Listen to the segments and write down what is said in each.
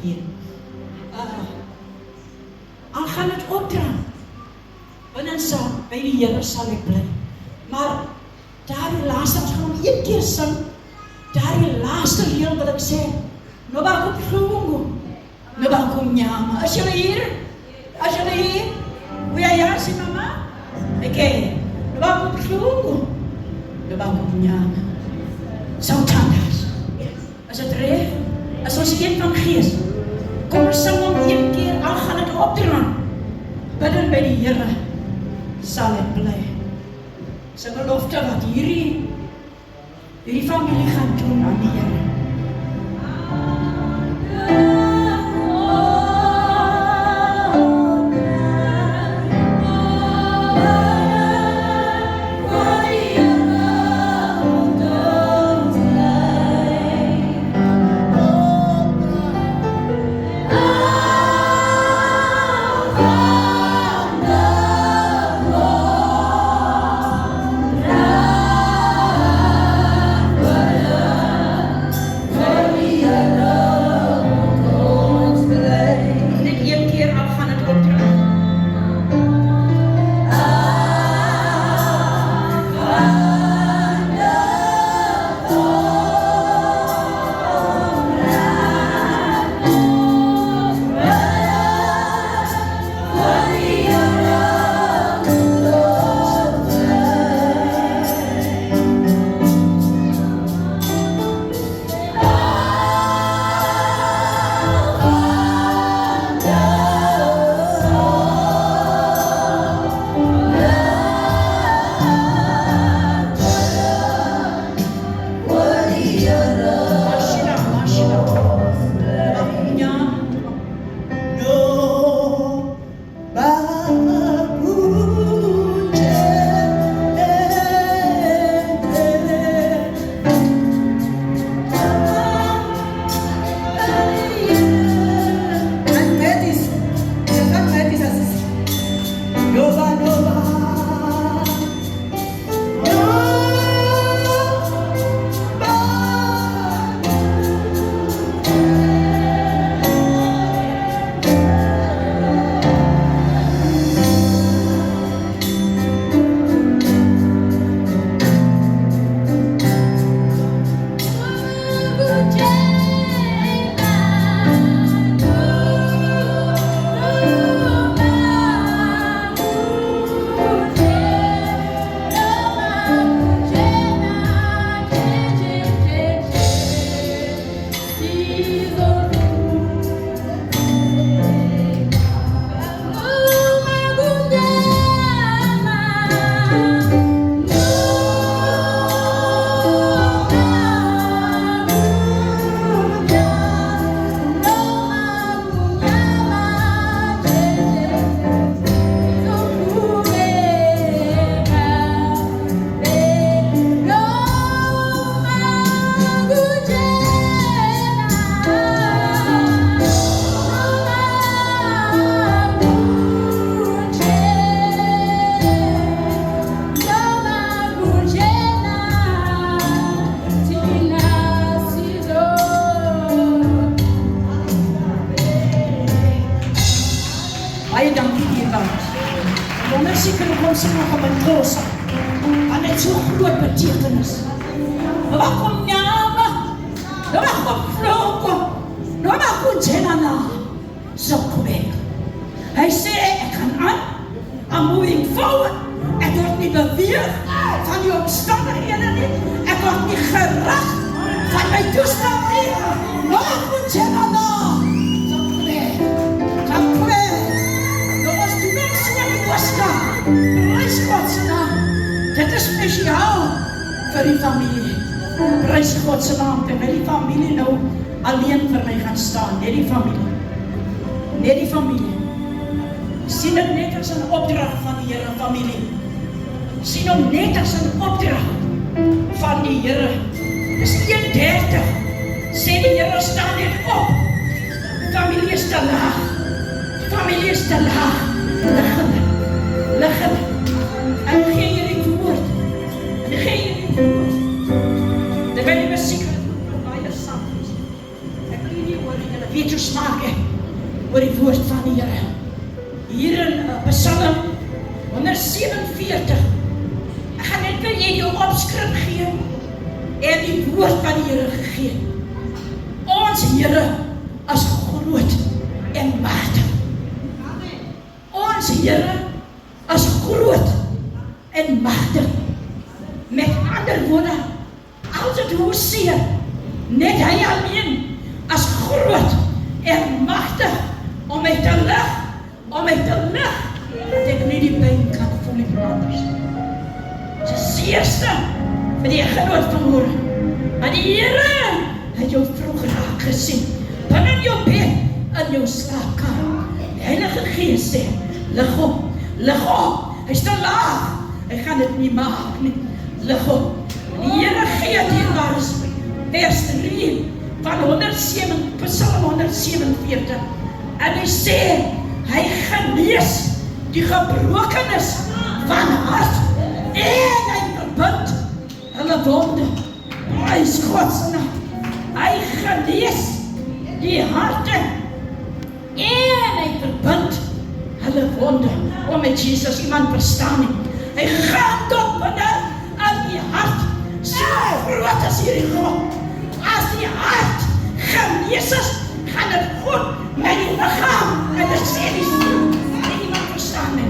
heen. Al gaan dit opdra, binnensaan, by die Here sal ek bly. Maar daar die laaste, ons gaan hom een keer sing, daar die laaste reel wil ek sê, Nobakuplungu, Nobakumnyama. Is julle hier? Is julle hier? Uyayasi mama? Okay. Nobakuplungu, Nobakumnyama. Sautandas. Is dit reg? As ons een van gees, kom ons sing hom een keer, al gaan dit opdra. Bidden by die Here, sal ek bly. Dis 'n belofte wat hierdie familie gaan doen aan die Here. Hy sê ek gaan aan, I'm moving forward. Ek word nie beweeg van die omstandighede nie. Ek word nie gerag van my toestand nie. Nog moet jy na. Dankie. Nog is die mense in die Oska. Prys God se naam. Dit is spesiaal vir die familie. Prys God se naam, terwyl die familie nou alleen vir my gaan staan. Net die familie. Net die familie. Sien dit net as 'n opdrag van die Here, familie. Sien hom net as 'n opdrag van die Here. Dis 1:30. Sê die Here staan net op. Die familie is te laag. Die familie is te laag. Lig hulle. En gee jy die woord. En gee jy die woord. Terwyl die musiek baie saam is. Ek wil nie hoor, julle weet hoe smaak 147. Ek gaan net vir jy jou opskrif gee en die woord van die Here gegee. Ons Here is groot en magtig. Ons Here is groot en magtig. Met ander woorde, als het Hosea, net hy alleen is groot en magtig om my te lig, dat ek nie die pyn kan voel die branders. Dit is die eerste vir die genoot verloor. Maar die Here het jou vroeg raak gesien, binne jou bed, in jou slaapkamer. Die Heilige Gees sê, lig op, hy is te laag, hy gaan dit nie maak nie, lig op. Die Here gee dierbaar is, vers 3 van Psalm 147, en hy sê, hy genees die gebrokenis van hart, en hy verbind hulle wonde. Hy is Godse naam. Hy genees die harte, en hy verbind hulle wonde. Met Jesus, iemand verstaan nie. Hy gaan tot binne in die hart, so groot as hierdie God. As die hart genees is, gaan het goed met die lichaam en die siel die siel. Iemand verstaan nie.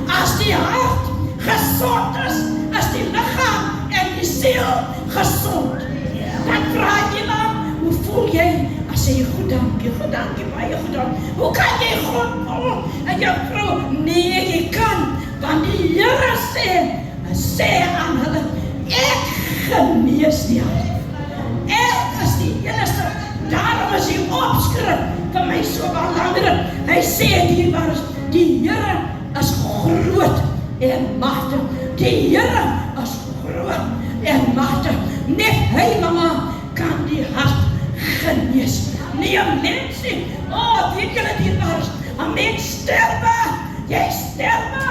As die hart gezond is die lichaam en die siel gezond. Dan vraag jy dan, hoe voel jy? As jy goed dankie, baie goed dankie. Hoe kan jy goed voel? En jy vrou, nee, jy kan. Want die Here sê aan hulle, ek genees die hart. Ek is die enigste. Daarom is die opskrif vir my so belangrijk. Hy sê die Here is groot en magtig. Die Here is groot en magtig. Net hy, mama, kan die hart genees. Nie een mens nie. Weet julle die waar is? Een mens sterwe. Jy sterwe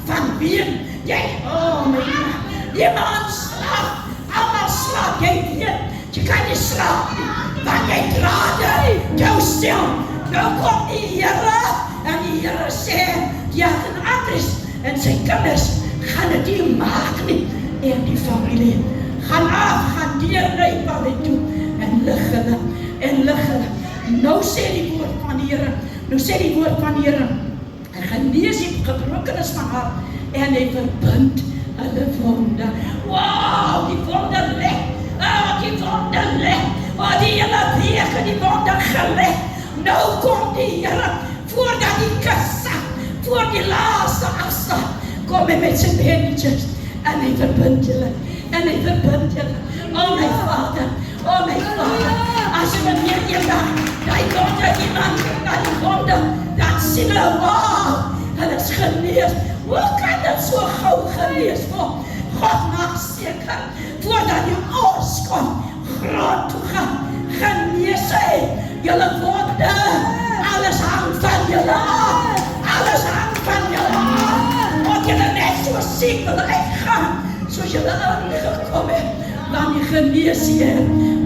van ween. My man slaap. Allemaal slaap. Jy weet, jy kan nie slaap nie. Want jy draad jou stil. Nou kom die Here en die Here sê, en Andries en sy kinders gaan het nie maak nie. En die familie gaan af, gaan deur hulle toe en lig hulle. Nou sê die woord van die Here, hy genees die gebrokenis van hart en hy verbind hulle wonde. Wow, die wonde lig. Die hele week in die wonde geleg. Nou kom die Here voordat die kassa, voor die laaste afstand, kom hy met sy beentjes en hy verbind julle. My Vader, as jy met hier eendag, die wonde iemand na die wonde, dan sien hulle, wow, hulle is genees. Hoe kan dit so gauw genees word? God maak seker, voordat die oors kom, grond toe gaan, genees hy, julle wonde, alles hang van julle af, want julle net so siek wil uitgaan, soos julle ingekom het, dan die genees hier,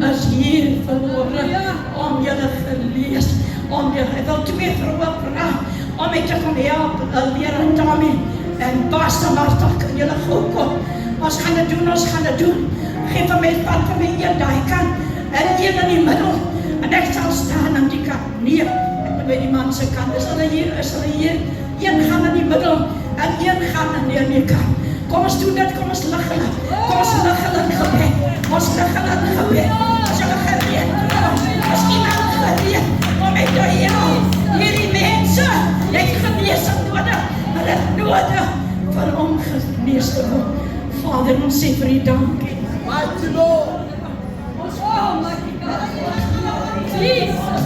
is hier verloren, om julle genees, hy wil 2 vroue praat, om my te kom help, leraar Tommy, en Pastor Martha, kan julle gauw kom, ons gaan dit doen, geef vir my pad vir my een die kant, en een in die middel, en ek sal staan aan die kant, nee, ek moet by die man se kant, is hulle hier, een gaan in die middel, en een gaan in die kant, kom ons doen dit, kom ons lig hulle in gebed, as julle gereed, as iemand gereed, om my te help, hierdie mense, jy het geneesing nodig, maar het nodig, vir om genees te word. Vader, ons sê vir u dankie. Mighty Lord. Mighty God. Jesus.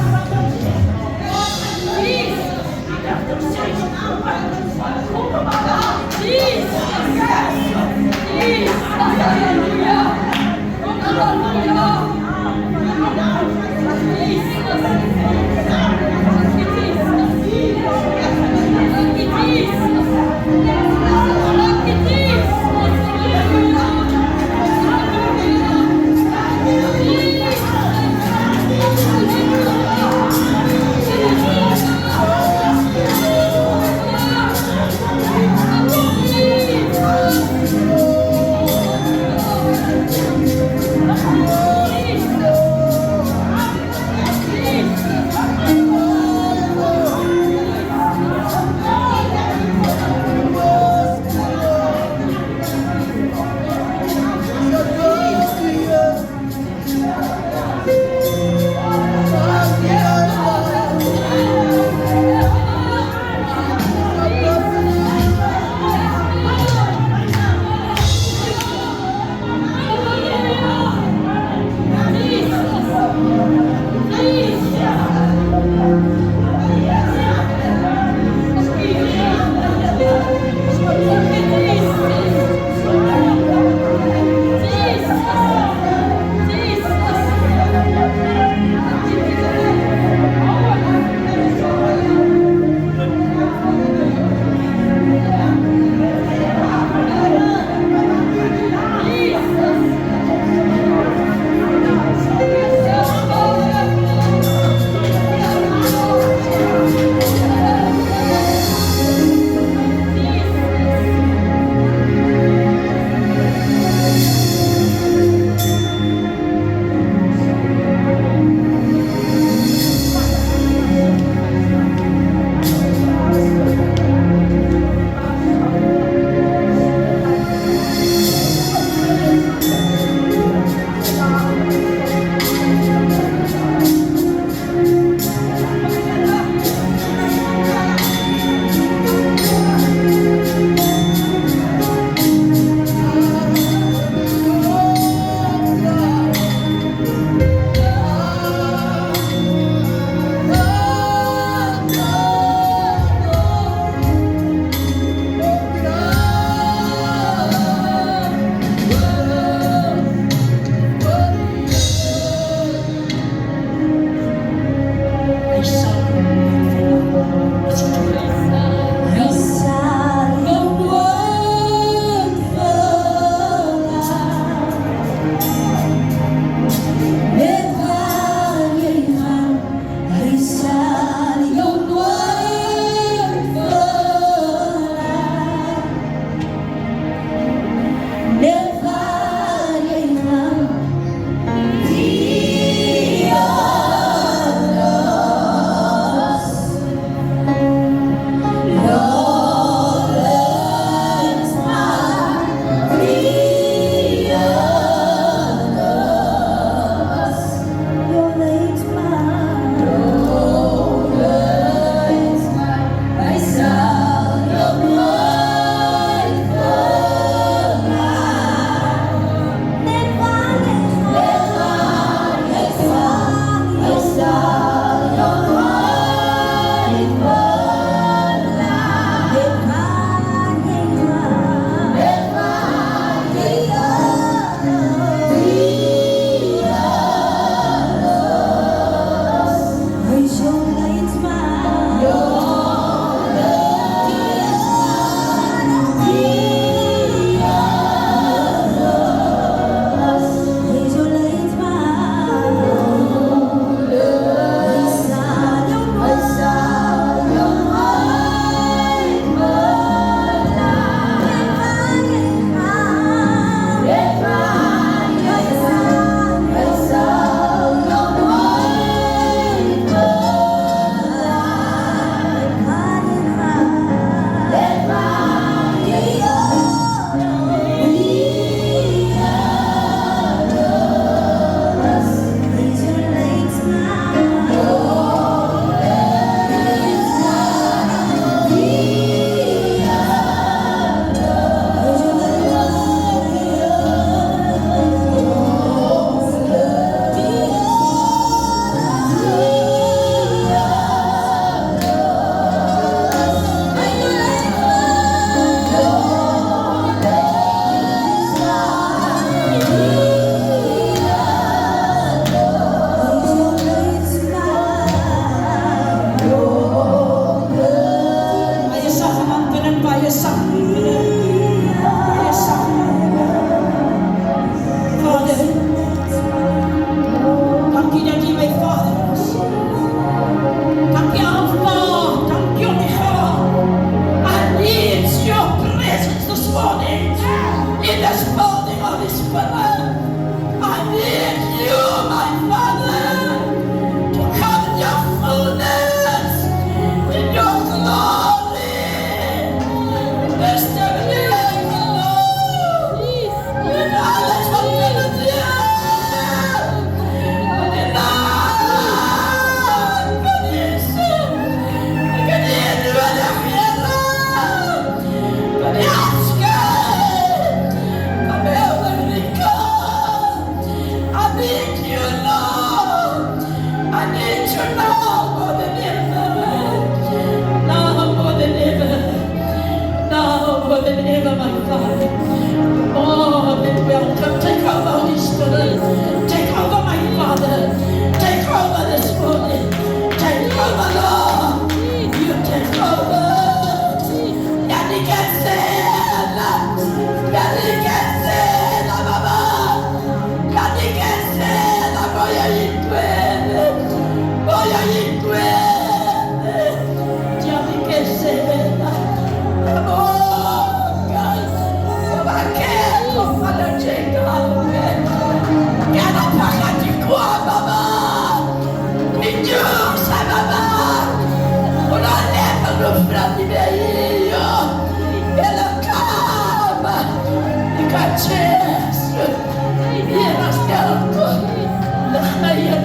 more than ever, my Father. More than welcome. Take over, Holy Spirit. Take over, my Father. Take over this morning. Take over, Lord. You take over. Yanni Kessela. Yanni Kessela, Baba. Yanni Kessela, Boya Yitwele. Boya Yitwele. Yanni Kessela. Oh, God. I can't go for the Jacob. Get up, Baba. In you, Baba. When I never look from the day, you'll come. You got chance. Here I stand. Look at you.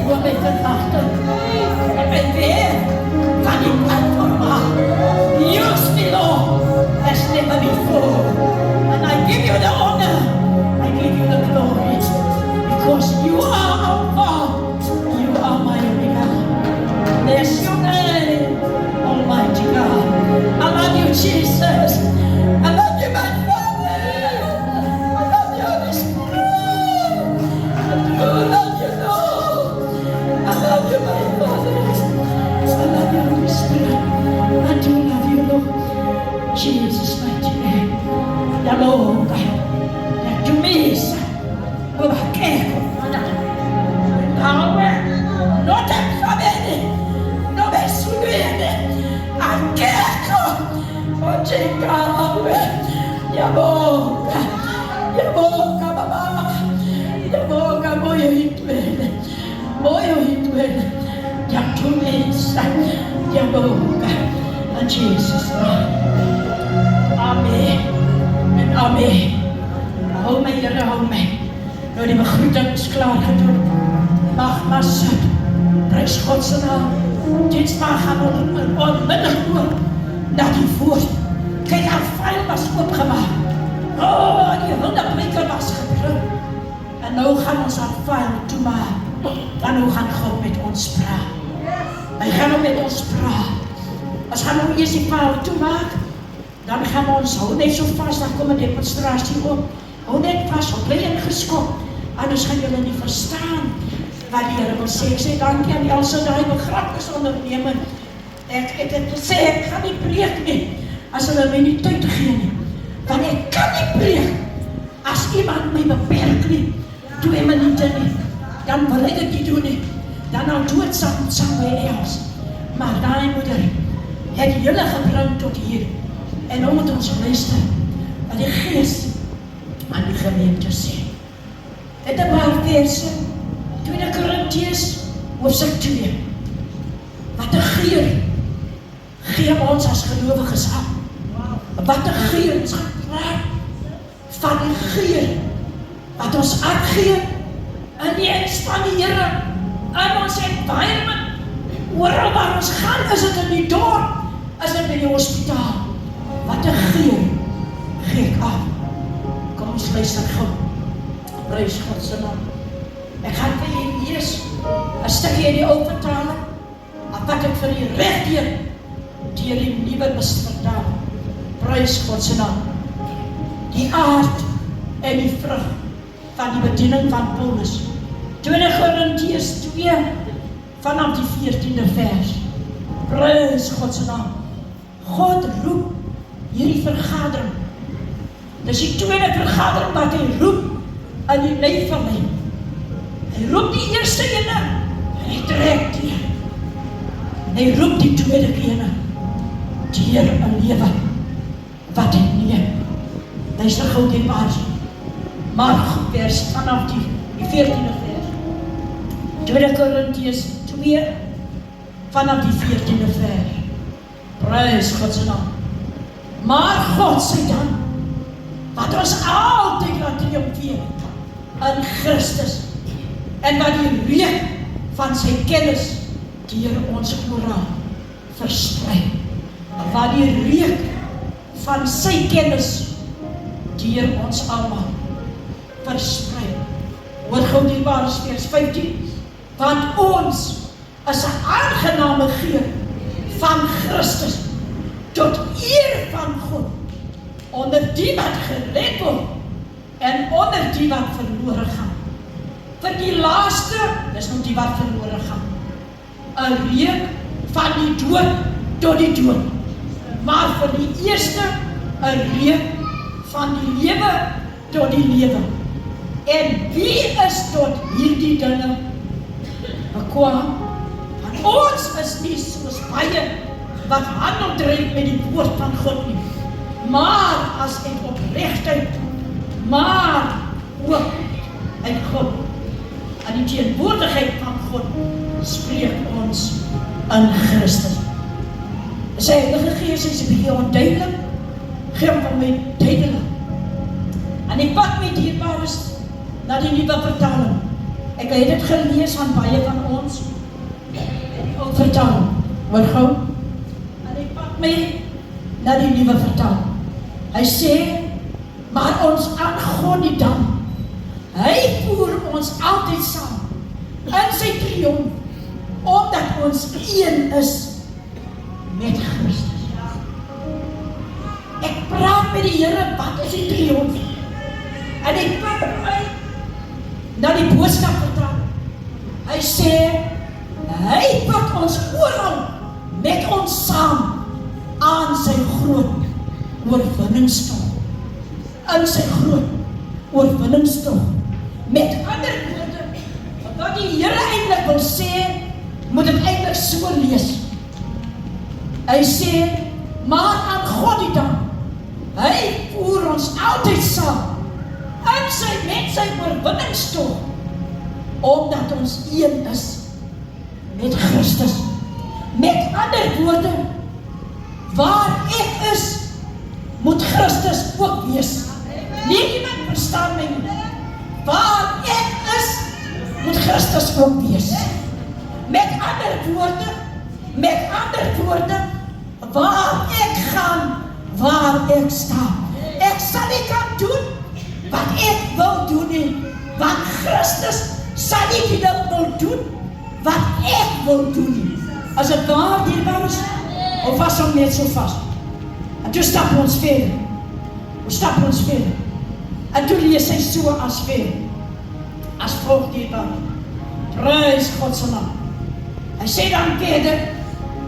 We'll make it after. And there, funny platform. Use me, Lord, as never before. And I give you the honor. I give you the glory. Because you are our God. You are my Omega. Bless your name, Almighty God. I love you, Jesus. I love you, my Father. I love you, Holy Spirit. I do love you, Lord. I love you, my Father. I love you, Holy Spirit. I do love you, Lord. Jesus, mighty name. The Lord, the Jumis, Obakeko, Nawe, not a Kabedi, no Besubede, Akeko, Ochikawe, Yaboka, Yaboka, Baba, Yaboka, Boyo Hitwele, Yakumis, Yaboka, and Jesus' name. Amen en amen. Hou my Here, hou my. Nou die begroeting is klaar gedoen. Mag maar sit. Prys God se naam. Dit mag gaan onmiddellik oor na die woord. Kyk, haar vuil was oopgemaak. Oh, die hondeprikker was gebring. En nou gaan ons haar vuil toemaak. En nou gaan God met ons praat. Hy gaan nou met ons praat. As gaan nou eers die vuil toemaak, dan gaan ons hou net so vast, dan kom 'n demonstrasie op. Hou net vast, op bly ingeskop. Anders gaan julle nie verstaan wat die Here wil sê. Ek sê dankie aan El Shaddai begrafnisonderneming. Ek het dit gesê, ek gaan nie preek nie, as hulle my nie tyd gee nie. Want ek kan nie preek, as iemand my beperk nie, 2 minute nie, dan wil ek dit nie doen nie. Dan nou doe het somewhere else. Maar daai moeder het julle gebring tot hier. En nou moet ons luister wat die Gees aan die gemeente sê. Dit 'n paar verse, 2 Korintiërs hoofstuk 2. Wat 'n geur gee ons as gelowiges aan. Wat 'n geur ons gepraat van die geur wat ons uitgee in die diens van die Here, in ons environment, oral waar ons gaan, is dit in die dorp, is dit by die hospitaal. Wat 'n geur gee ek af. Kom ons luister gou. Prys God se naam. Ek gaan vir julle lees 'n stukkie in die Ou Vertaling, wat ek vir julle regdeur deur die Nuwe vertaling. Prys God se naam. Die aard en die vrug van die bediening van Paulus. 2 Korintiërs 2 vanaf die 14de vers. Prys God se naam. God roep hierdie vergadering. Dis die tweede vergadering wat hy roep in die lewe van my. Hy roep die eerste ene, en hy trek die. Hy roep die tweede ene, deur 'n lewe wat hy neem. Luister gou die vers. Maar vers vanaf die 14de vers. 2 Korintiërs 2 vanaf die 14de vers. Prys God se naam. Maar God sê dan, wat ons altyd laat triomfeer in Christus, en wat die reuk van sy kennis deur ons oral versprei. Wat die reuk van sy kennis deur ons almal versprei. Hoor gou die vers 15, want ons is 'n aangename geur van Christus tot eer van God die wat gered word, en onder die wat verlore gaan. Vir die laaste, dis nou die wat verlore gaan. 'n reuk van die dood tot die dood. Maar vir die eerste, 'n reuk van die lewe tot die lewe. En wie is tot hierdie dinge bekwaam? Want ons is nie soos baie wat handel dryf met die woord van God nie, maar as uit opregtheid, maar ook uit God. En die teenwoordigheid van God spreek ons in Christus. Sy Heilige Gees is 'n bietjie onduidelik, gee hom van my duidelik. En ek pak met hierbaar is na die nuwe vertaling. Ek het dit gelees van baie van ons, die ou vertaling, hoor gou. En ek pak my na die nuwe vertaling. Hy sê, maar ons aangaan die dam. Hy voer ons altyd saam in sy triomf, omdat ons een is met Christus. Ek praat met die Here, wat is die triomf? En ek pak my na die boodskap vertaling. Hy sê, hy pak ons oral met ons saam aan sy groot oorwinningstog. In sy groot oorwinningstog. Met ander woorde, wat die Here eintlik wil sê, moet dit eintlik so lees. Hy sê, maar aan God die dam, hy voer ons altyd saam, met sy oorwinningstog, omdat ons een is met Christus. Met ander woorde, waar ek is, moet Christus ook wees. Nie iemand verstaan my nie. Waar ek is, moet Christus ook wees. Met ander woorde, waar ek gaan, waar ek sta. Ek sal nie kan doen wat ek wil doen nie, want Christus sal nie die ding wil doen wat ek wil doen nie. As het waar dierbaar is, of was hom net so vast. En toe stap ons verder. En toe lees hy so as verder. As volg dierbaar. Prys God se naam. Hy sê dan verder,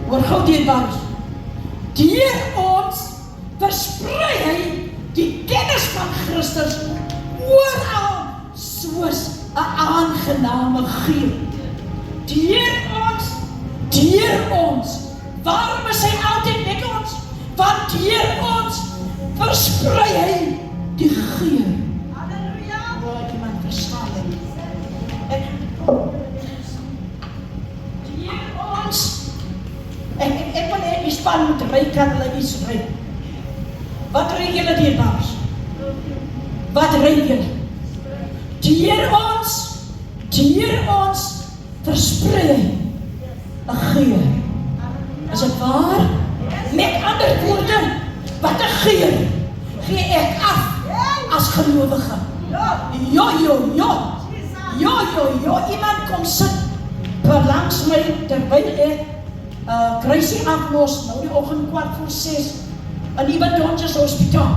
oor gou dierbaar is. Deur ons versprei hy die kennis van Christus oral soos 'n aangename geur. Deur ons. Waarom is hy altyd met ons? Want deur ons versprei hy die geur. Halleluja. Waar iemand verstaan het. Deur ons. Ek wil hê die span moet ry, kan hulle iets ry. Wat ry julle dierbaars? Wat ry julle? Deur ons versprei 'n geur. Is dit waar? Met ander woorde, wat 'n geur gee ek af as gelowige. Iemand kom sit langs my terwyl ek kruisie aflos, nou die oggend 5:15 in die Badonjes hospitaal.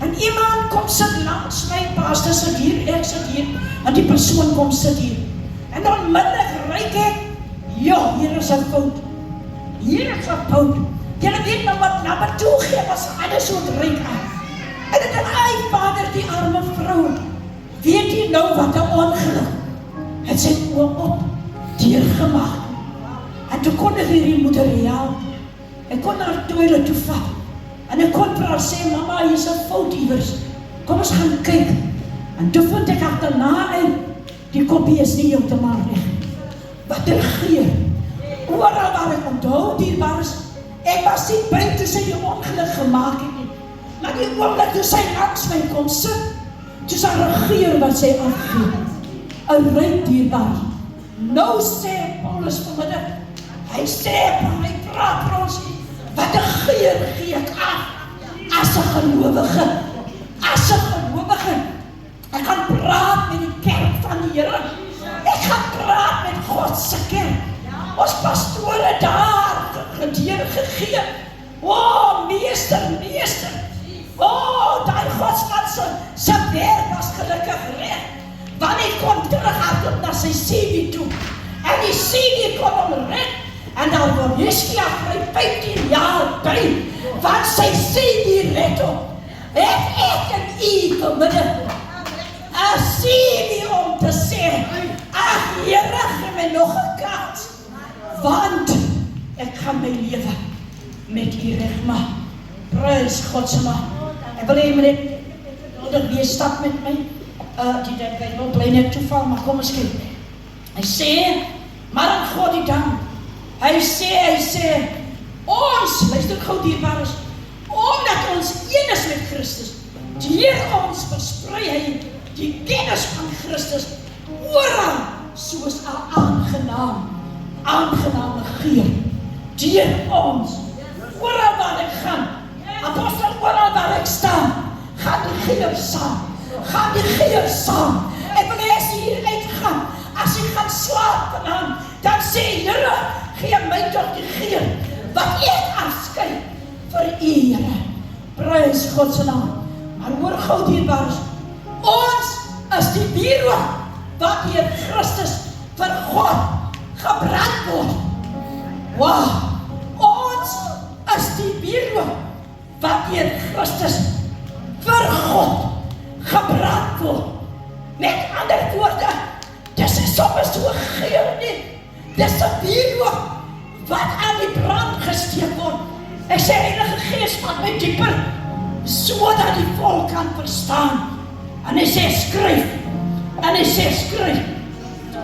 En iemand kom sit langs my, pastor sit hier, ek sit hier, en die persoon kom sit hier. En onmiddellik ruik ek, hier is 'n fout. Julle weet nou wat na my toe gee, was alles so ruik aan. En ek dink, Vader, die arme vrou, weet jy nou wat 'n ongeluk? Het sy oom op, deurgemaak. En toe kon ek hierdie moeder help. Ek kon haar toilet toe vat. En ek kon vir haar sê, mama, hier is 'n fout iewers. Kom ons gaan kyk. En toe vond ek agterna uit, die koppie is nie heeltemal reg. Wat 'n geur. Oral waar ek onthou, dierbaar is, ek was nie by toe sy die ongeluk gemaak het nie. Maar die oomblik toe sy langs my kom sit, toe sy 'n geur wat sy afgee. 'n ruik dierbaar. Nou sê Paulus vanmiddag, hy praat vir ons, wat 'n geur gee ek af as 'n gelowige. Ek gaan praat met die kerk van die Here. Ek gaan praat met God se kerk. Ons pastore daar gedeer gegee. Meester. Daai Godsman se werk was gelukkig reg, want hy kon terughardloop na sy sewe toe, en die sewe kon hom red, en daar word Hiskia kry 15 jaar by, want sy sewe red hom, het ek en u vanmiddag, 'n sewe om te sê, ag Here, gee my nog 'n kans, want ek gaan my lewe met u regmaak. Prys God se naam. Ek wil hê meneer nodig weer stap met my. Die Bybel bly net toeval, maar kom ons kyk. Hy sê, maar aan God die dank. Hy sê, ons, luister gou dierbares, omdat ons een is met Christus, deur ons versprei hy die kennis van Christus oral soos 'n aangename geur. Deur ons, oral waar ek gaan, apostel, oral waar ek staan, gaan die geur saam. Ek wil hê as jy hier uitgaan, as jy gaan slaap vanavond, dan sê Here, gee my toch die geur, wat ek afskei vir u, Here. Prys God se naam. Maar hoor gou dierbares, ons is die wierook wat deur Christus vir God gebrand word. Wow, ons is die wierook wat deur Christus vir God gebrand word. Met ander woorde, dis is soms so geur nie. Dis 'n wierook wat aan die brand gesteek word. Ek sê Heilige Gees vat my dieper, sodat die volk kan verstaan. En hy sê skryf.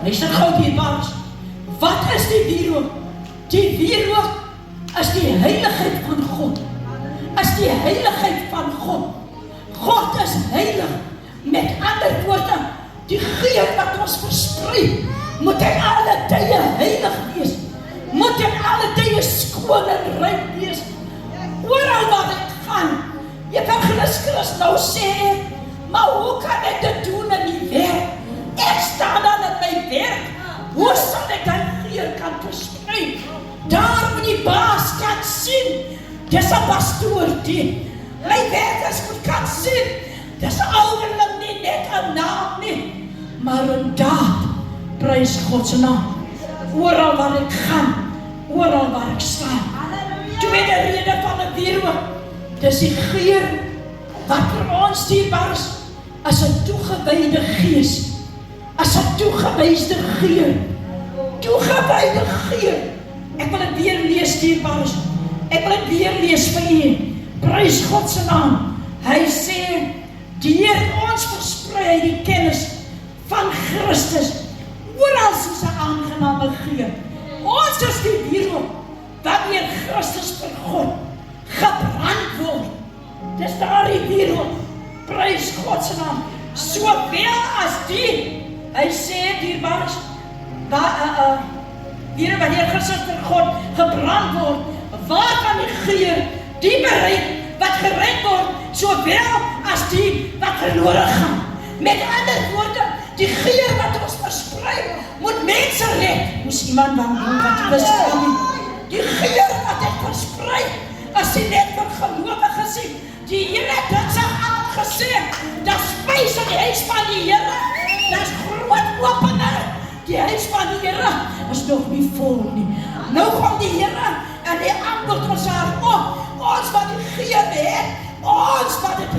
Hy sê gou dierbares, wat is die wierook? Die wierook is die heiligheid van God. God is heilig. Met ander woorde, die geur wat ons versprei, moet in alle tye heilig wees. Moet in alle tye skoon en rein wees. Oral waar ek gaan, Evangelis Chris nou sê, maar hoe kan ek dit doen in die werk? Ek staan dan in my werk. Hoe sal ek die geur kan versprei? Daar moet die baas kan sien. Dis 'n pastoor die. My werkers moet kan sien. Dis 'n ouderling nie, net 'n naam nie. Maar in daad, prys God se naam. Oral waar ek gaan, oral waar ek staan. Tweede rede van 'n wierook, dis die geur wat vir ons dierbaar is, as 'n toegewyde gees, as 'n toegewyde geur. Toegewyde geur. Ek wil dit weer lees, dierbaar. Ek wil dit weer lees vir u. Prys God se naam. Hy sê, deur ons versprei hy die kennis van Christus oral soos 'n aangename geur. Ons is die wierook wat deur Christus vir God gebrand word. Dis daardie wierook. Prys God se naam. Sowel as die, hy sê dierbares, hier wat deur Christus vir God gebrand word, waar kan die geur die bereik wat gered word, sowel as die wat verlore gaan. Met ander woorde, die geur wat ons versprei, moet mense red. Moes iemand dan doen wat wist van nie. Die geur wat ek versprei, as jy net vir gelowiges sien, die Here het dinsdag aand gesê, dat spys in die huis van die Here, dat is groot opener. Die huis van die Here is nog nie vol nie. Nou kom die Here en die antwoord ons haar op. Ons wat die geur het, ons wat het,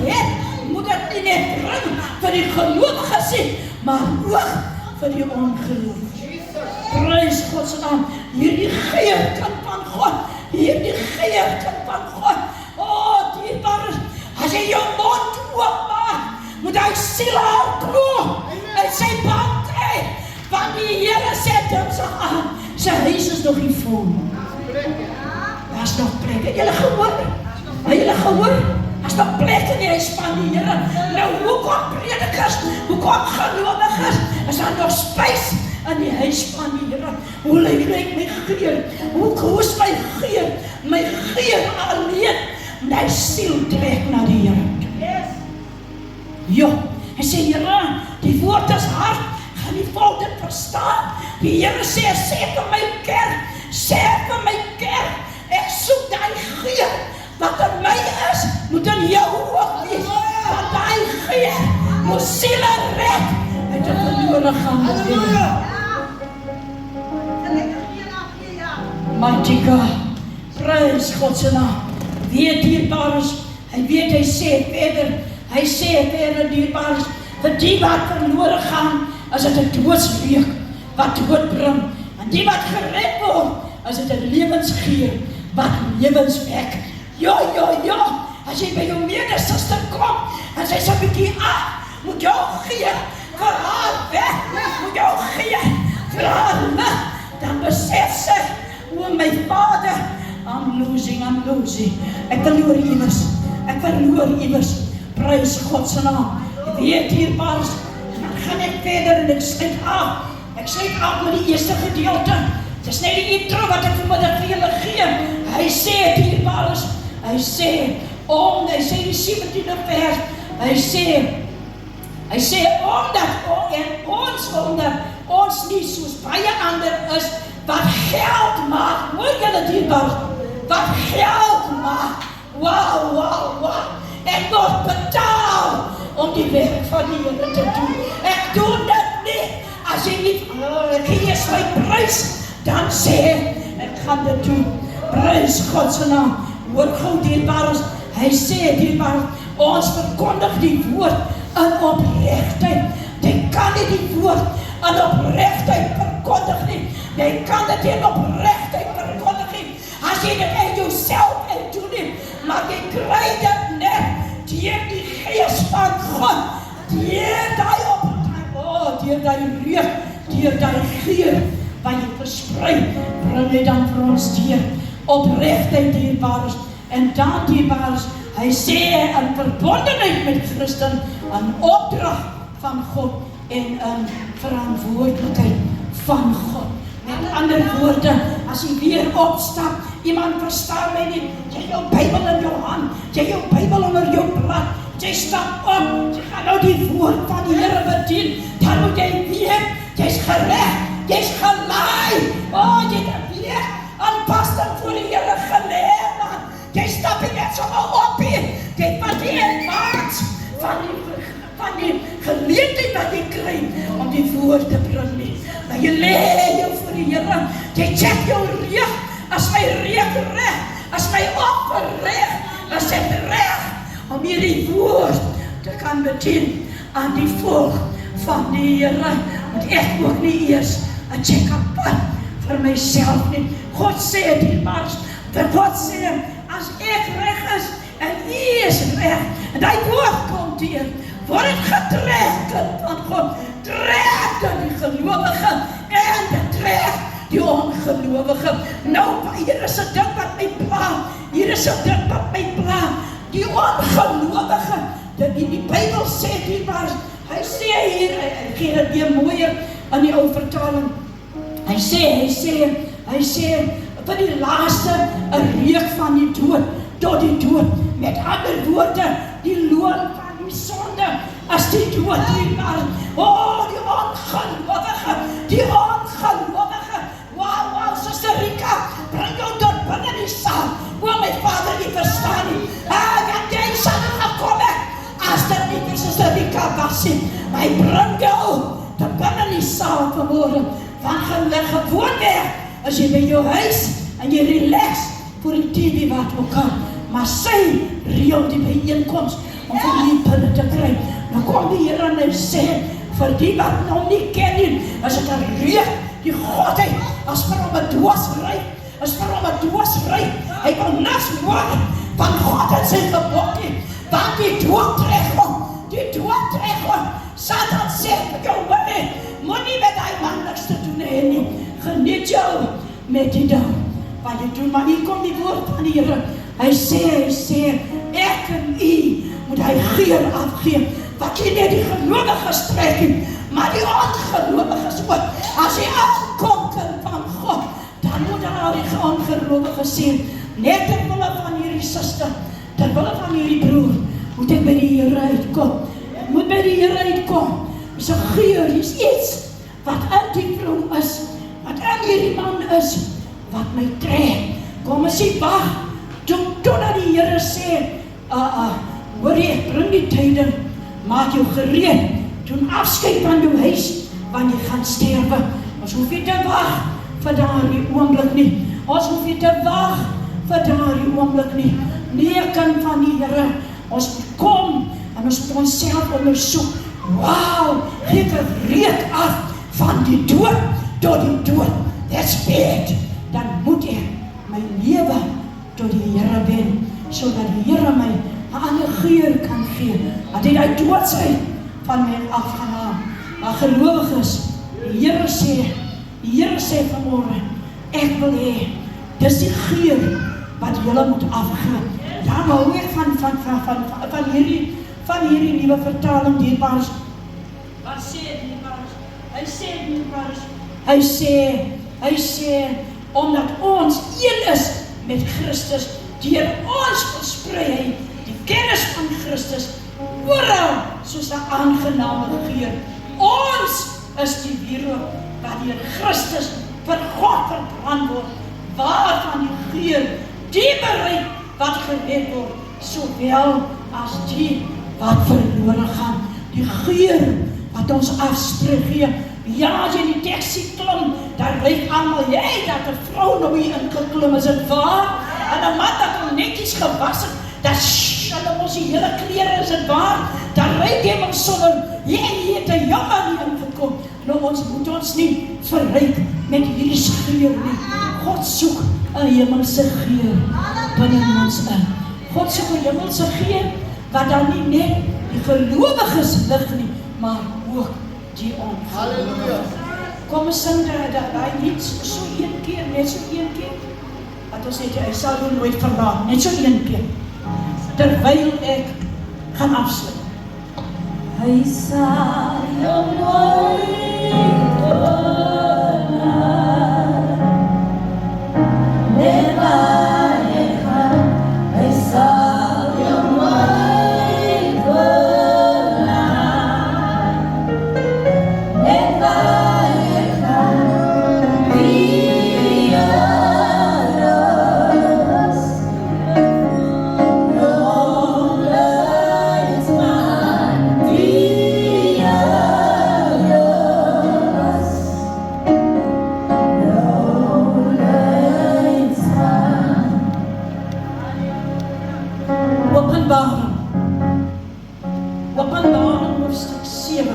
moet dit nie net bring vir die gelowiges sien, maar ook vir die ongelowiges. Prys God se naam. Hierdie geur kind van God, hierdie geur kind van God. Dierbaar, as jy jou mond oopmaak, moet hy siel uitbloei en sy band trek, want die Here sê dinsdag aan, sy huis is nog nie vol. Daar is nog plek. Het julle gehoor? As nog plek in die huis van die Here. Nou, hoekom predikers, hoekom gelowiges, is daar nog spys in die huis van die Here? Hoe lyk my geur? Hoe is my geur? My geur alleen, my siel trek na die Here. Jo, hy sê, Here, die woord is hard, gaan die volk dit verstaan. Die Here sê vir my kerk, ek soek die geur wat in my is, moet in jou ook wees, want moes siele red uit 'n verlore gaan lewe. Mighty God, prys God se naam. Weet dierbares, hy weet hy sê verder dierbares, vir die wat verlore gaan, as dit 'n doodsreuk wat dood bring, en die wat gered word, as dit 'n lewensgeur wat lewens wek. Ja, as jy by jou medesuster kom, en sy sê 'n bietjie moet jou gee vir haar weg, moet jou gee vir haar lig, dan besef sy, o my Vader, I'm losing. Ek verloor iewers. Prys God se naam. Weet dierbares, dan gaan ek verder en ek sluit af met die eerste gedeelte. Dis net die intro wat ek vanmiddag vir julle gee. Hy sê dierbares, hy sê die 17de vers, hy sê omdat ons nie soos baie ander is, wat geld maak, hoor julle dierbares, wat geld maak, wow, ek word betaal om die werk van die Here te doen. Ek doen dit nie, as jy nie, ek gee my prys, dan sê ek gaan dit doen. Prys God se naam. Hoor gou dierbares, hy sê dierbares, ons verkondig die woord in opregtheid. Jy kan nie die woord in opregtheid verkondig nie. Jy kan dit in opregtheid verkondig nie, as jy dit uit jouself doen nie, maar jy kry dit net deur die Gees van God, deur die reuk, deur die geur wat jy versprei, bring jy dan vir ons deur opregtheid dierbares, en dan dierbares, hy sê in verbondenheid met Christen, 'n opdrag van God en 'n verantwoordelikheid van God. Met ander woorde, as jy weer opstap, iemand verstaan my nie, jy jou Bybel in jou hand, jy jou Bybel onder jou blad, jy stap op, jy gaan nou die woord van die Here bedien, dan moet jy weet, jy's gereg, jy's gelaai, jy het weer aanpassing voor die Here geleer, man. Jy stap nie net sommer op hier, jy vat die advance van die geleentheid wat jy kry, om die woord te bring nie. Maar jy lê jou voor die Here, jy check jou reeg, as my reeg reg, as my offer reg, as ek reg, om hierdie woord te kan bedien aan die volk van die Here, want ek ook nie eers 'n check-up vir myself nie. God sê dierbares, God sê, as ek reg is, en U is reg, en die woord kom deur, word het getrek van God, trek die gelowige, en betrek die ongelowige. Nou, hier is 'n ding wat my pla, die ongelowige, die Bybel sê dierbares, hy sê hier, ek gee dit weer mooier in die ou vertaling, hy sê, vir die laaste, 'n reuk van die dood, tot die dood, met ander woorde, die loon van die sonde, as die dood dierbares, die ongelowige, wow, Sister Rika, bring jou tot binne die saal, my Vader nie verstaan nie, want jy sal nie gekom het, as dit nie vir Sister Rika was nie, maar hy bring jou tot binne die saal vanmorgen, van gewoon weg, as jy by jou huis, en jy relax, voor die TV wat ook al, maar sy reël die bijeenkomst, om vir die binne te kry. Dan kom die Here en hy sê, vir die wat nou nie ken nie, as ek reek die Godheid, as vir hom 'n dwaasryk, hy kan niks word van God en sy gebod nie, want die dood trek hom, Satan sê vir jou, moenie met die man niks te doen hê nie, geniet jou met die dag, wat jy doen, maar hier kom die woord van die Here, hy sê, ek en U, moet hy geur afgee, wat jy net die gelowiges trek nie, maar die ongelowiges ook, as jy aankom van God, dan moet hy al die ongelowiges sê, net ter wille van hierdie suster, ter wille van hierdie broer, moet ek by die Here uitkom, is 'n geur, is iets, wat in die vrou is, wat in hierdie man is, wat my trek, kom as jy wag, totdat die Here sê, hoor jy, ek bring die tyding, maak jou gereed, doen afskeid van jou huis, want jy gaan sterwe. Ons hoef nie te wag vir daardie oomblik nie. Ons hoef nie te wag vir daardie oomblik nie. Nee, kind van die Here, ons moet kom en ons moet onsself ondersoek. Wauw, gee gereed af van die dood tot die dood. That's it. Dan moet ek my lewe tot die Here wen, sodat die Here my 'n ander geur kan gee, dat hy die doodsheid van my afgehaal. Maar gelowiges, die Here sê vanmôre, ek wil hê, dis die geur wat julle moet afgee. Dan hou ek van hierdie nuwe vertaling dierbaars. Wat sê dierbaars? Hy sê, omdat ons een is met Christus, deur ons versprei hy die kennis van Christus oral soos 'n aangename geur. Ons is die wierook wat deur Christus vir God verbrand word, waarvan die geur die bereik wat gered word, sowel as die wat verlore gaan. Die geur wat ons afspreek. Ja, as jy die teks sien klim, dan ryk almal, jy dat 'n vrou nou hier ingeklim, is dit waar? En 'n man dat hom netjies gewas het, dat hulle mos die hele klere, is dit waar? Dan ryk jy maar sonder, jy het 'n jammer nie ingekom. Nou ons moet ons nie verryk met hierdie geur nie. God soek 'n hemelse geur binne ons in. God soek 'n hemelse geur wat dan nie net die gelowiges lig nie, maar ook die ongelowiges. Halleluja. Kom ons sing daai lied so een keer, net so een keer. Dat ons net, hy sal jou nooit verlaat, net so een keer. Terwyl ek gaan afsluit. Hy sal jou nooit verlaat. Net waar jy gaan, hy sal jou nooit verlaat. Net waar jy gaan, wie alles. Lonely man, wie alles. Openbaring hoofstuk 7.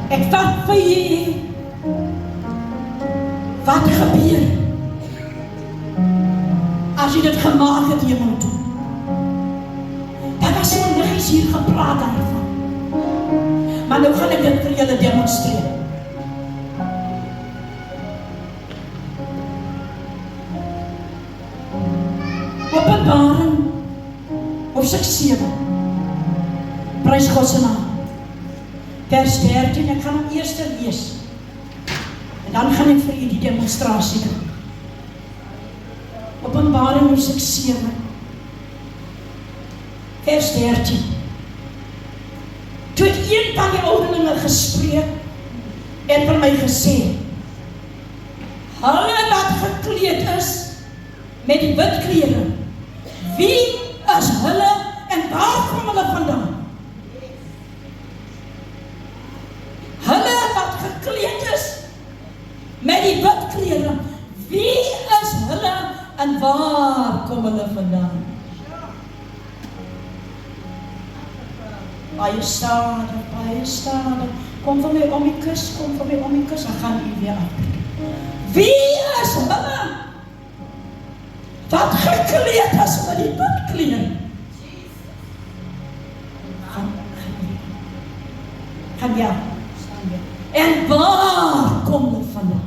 Ek vat vir jy wat gebeur as jy dit gemaak het iemand toe. Daar was so niks hier gepraat daarvan. Maar nou gaan ek dit vir julle demonstreer. Openbaring hoofstuk 7. Prys God se naam. Vers 13, ek gaan hom eers lees. En dan gaan ek vir u die demonstrasie doen. Openbaring hoofstuk 7. Vers 13. Toe het een van die ouderlinge gespreek en vir my gesê, hulle wat gekleed is met die wit klere, wie is hulle en waar kom hulle vandaan? Hulle wat gekleed is met die wit klere, wie is hulle en waar kom hulle vandaan? Baie stadig, kom vir my om die kus, dan gaan u weer af. Wie is hulle wat gekleed is met die wit klere? Gaan ja. En waar kom hulle vandaan?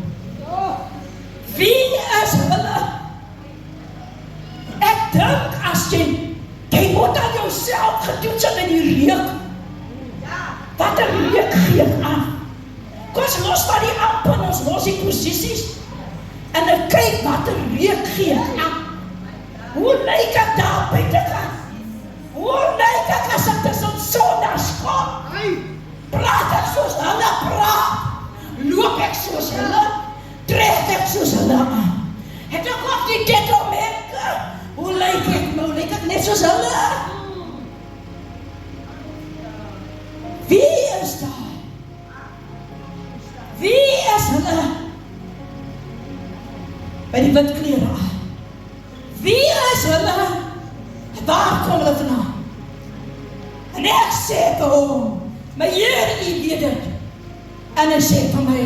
Wie is hulle? Ek dink as jy moet aan jouself getoets het in die reuk. Wat 'n reuk gee af. Kom ons los maar die amp en ons los die posisies. En ek kyk wat 'n reuk gee af. Hoe lyk ek daar buitekant? Hoe lyk ek as ek tussen sondaars kom? Praat ek soos hulle praat? Loop ek soos hulle? Trek ek soos hulle aan? Het ek ook die detromente? Hoe soos hulle? Wie is daar? Wie is hulle? By die wit klere aan. Wie is hulle? Waar kom hulle vandaan? En ek sê vir hom, my Here, U weet dit. En hy sê vir my,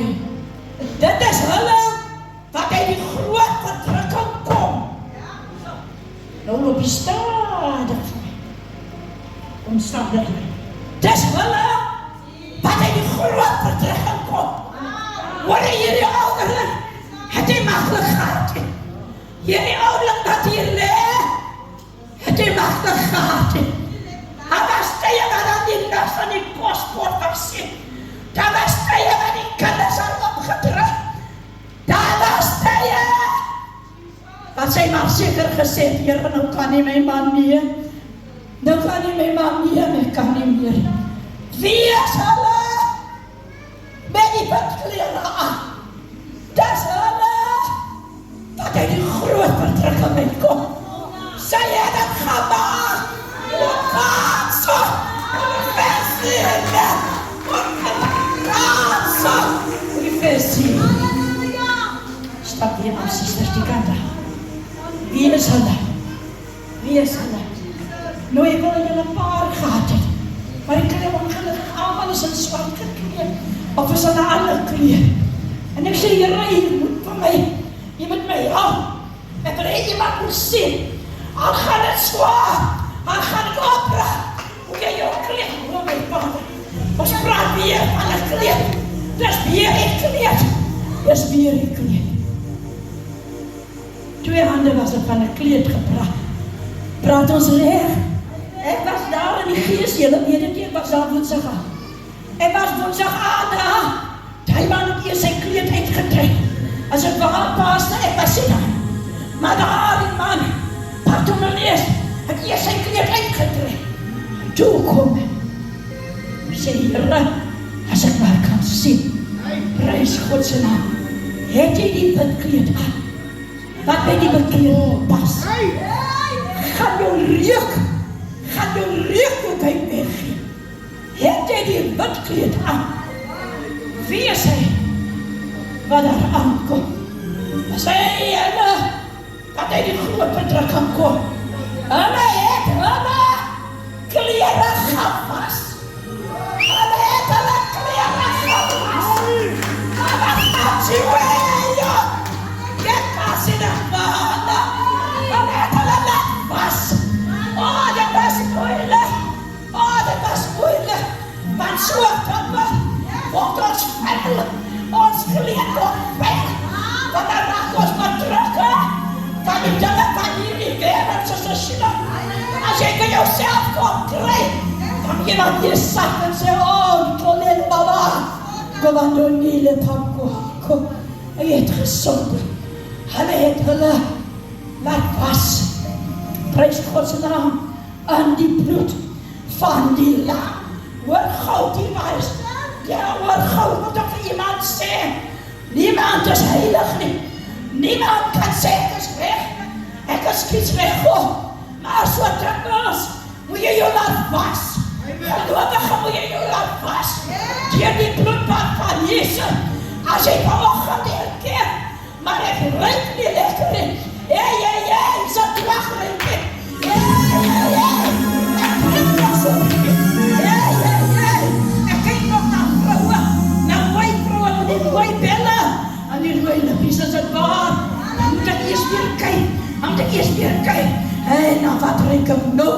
dit is hulle wat uit die groot verdrukking kom. Nou loop jy stadig vir my. Omstandig my. Dis hulle wat uit die groot verdrukking kom. Hoor hierdie ouderling, het hy maklik gehad. Hierdie ouderling wat hier lê, het hy maklik gehad. Daar was tye wat aan die nas van die pospoort was sien. Daar was tye wat die kinders al opgedruk. Daar was tye wat sy maar seker gesê, Here, nou kan nie my man nie. Nou kan nie my man nie, ek kan nie meer. Wie is hulle? Met die witklere aan. Dis hulle wat uit die groot verdrukking uitkom. Sy het het gemaak. Lokaatso. Universine. Lokaatso. Universine. Stap hier af, sister, die kant af. Wie is hulle? Wie is hulle? Nou, ek wil julle paar gehad het. Maar ek kan ongelukkig allemaal is in swart gekleed. Of is in 'n ander kleed. En ek sê, Here, jy moet vir my, jy moet my help. Ek wil hê iemand moet sien. Al gaan dit swaar, al gaan dit opraak. Hoe jy jou kleed, hoor my vader. Ons praat weer van 'n kleed. Dis weer 'n kleed. Dis weer 'n kleed. 2 hande was er van 'n kleed gepraat. Praat ons reg. Ek was daar in die gees, julle weet dit, ek was daar woensdag aan. Ek was woensdag aan daar. Die man het eers sy kleed uitgetrek. As ek waar paaste, ek was nie daar. Maar daar die man, Bartomeneus, het eers sy kleed uitgetrek. Toe kom ek. Ek sê, Here, as ek maar kan sien, prys God se naam, het jy die wit aan, wat by die wit pas. Gaan jou reuk ook hy weggee. Het jy die wit aan? Wie is hy wat daar aankom? Is hy ene wat hy die groot verdrukking kom? Hulle het hulle klere gewas. Hulle het hulle klere gewas. Hulle het sy weeë. Ek pas in die bane. Hulle het hulle laat was. Oh, dit was moeilijk. Oh, dit was moeilijk. Want so word ons vuil. Ons kleed word vuil. Want dan raak ons maar terug. Van die dinge van hierdie wêreld soos 'n slang. As jy kan jouself kon kry, dan jy wat jy sak en sê, oh, kolel baba. Kom aan doen nie kom. Hy het gesonde. Hulle het hulle laat was. Prys God se naam aan die bloed van die lam. Hoor gou die maar. Ja, hoor gou, moet ek vir iemand sê. Niemand is heilig nie. Niemand kan sê ek is reg. Ek is kiesreg God. Maar so dikwels moet jy jou laat was. Gelowige moet jy jou laat was. Deur die bloedbad van Jesus. As jy vanoggend herken, maar ek ruik nie lekker nie. Hey, so terug ruik nie. Ek ruik nog so. Ek kyk nog na vroue, na mooi vroue met die mooi belle. En die mooi lippies, is het waar? Dan moet ek eers weer kyk. En nou wat ruik ek nou?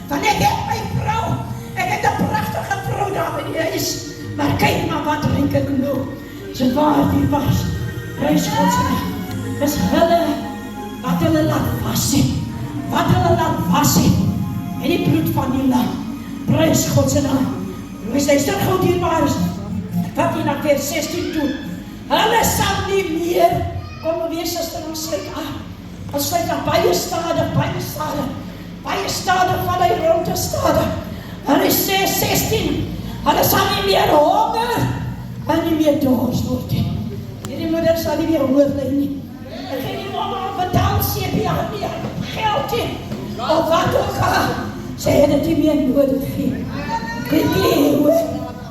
Want ek het my vrou. Ek het 'n pragtige vrou daar by die huis. Maar kyk maar wat ruik ek nou? Is waar die was? Prys God se naam. Dis hulle wat hulle laat was het. Wat hulle laat was het. En die bloed van die lam. Prys God se naam. Wees luister gou hierbaar. Wat hier na vers 16 toe. Hulle sal nie meer, kom weer suster, ons sluit aan. Ons sluit aan baie stadig van hy rond te stadig. En hy sê 16, hulle sal nie meer honger en nie meer dors word nie. Hierdie moeder sal nie meer honger bly nie. Ek gee nie mama op 'n dansie, nie geld nie. of wat ook al, sy het dit nie meer nodig nie.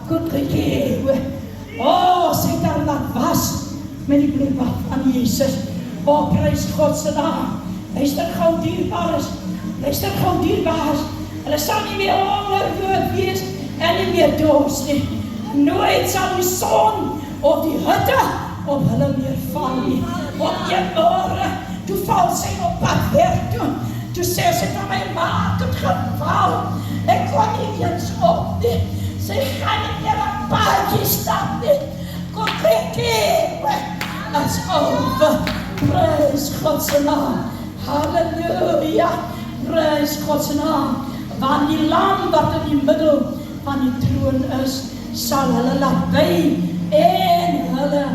Goed gegewe. Sy het daar laat was met die bloed van Jesus. Prys God se naam. Luister gou dierbaar is. Hulle sal nie meer honger wees en nie meer dors nie. Nooit sal die son of die hitte op hulle meer val nie. Op een môre, toe val sy op pad werk toe. Toe sê sy van my maat het geval. Ek kon nie eens op nie. Sy gaan nie meer een paadjie stap nie. Kom gegewe. As over. Prys God se naam. Halleluja. Prys God se naam. Want die lam wat in die middel van die troon is, sal hulle laat by en hulle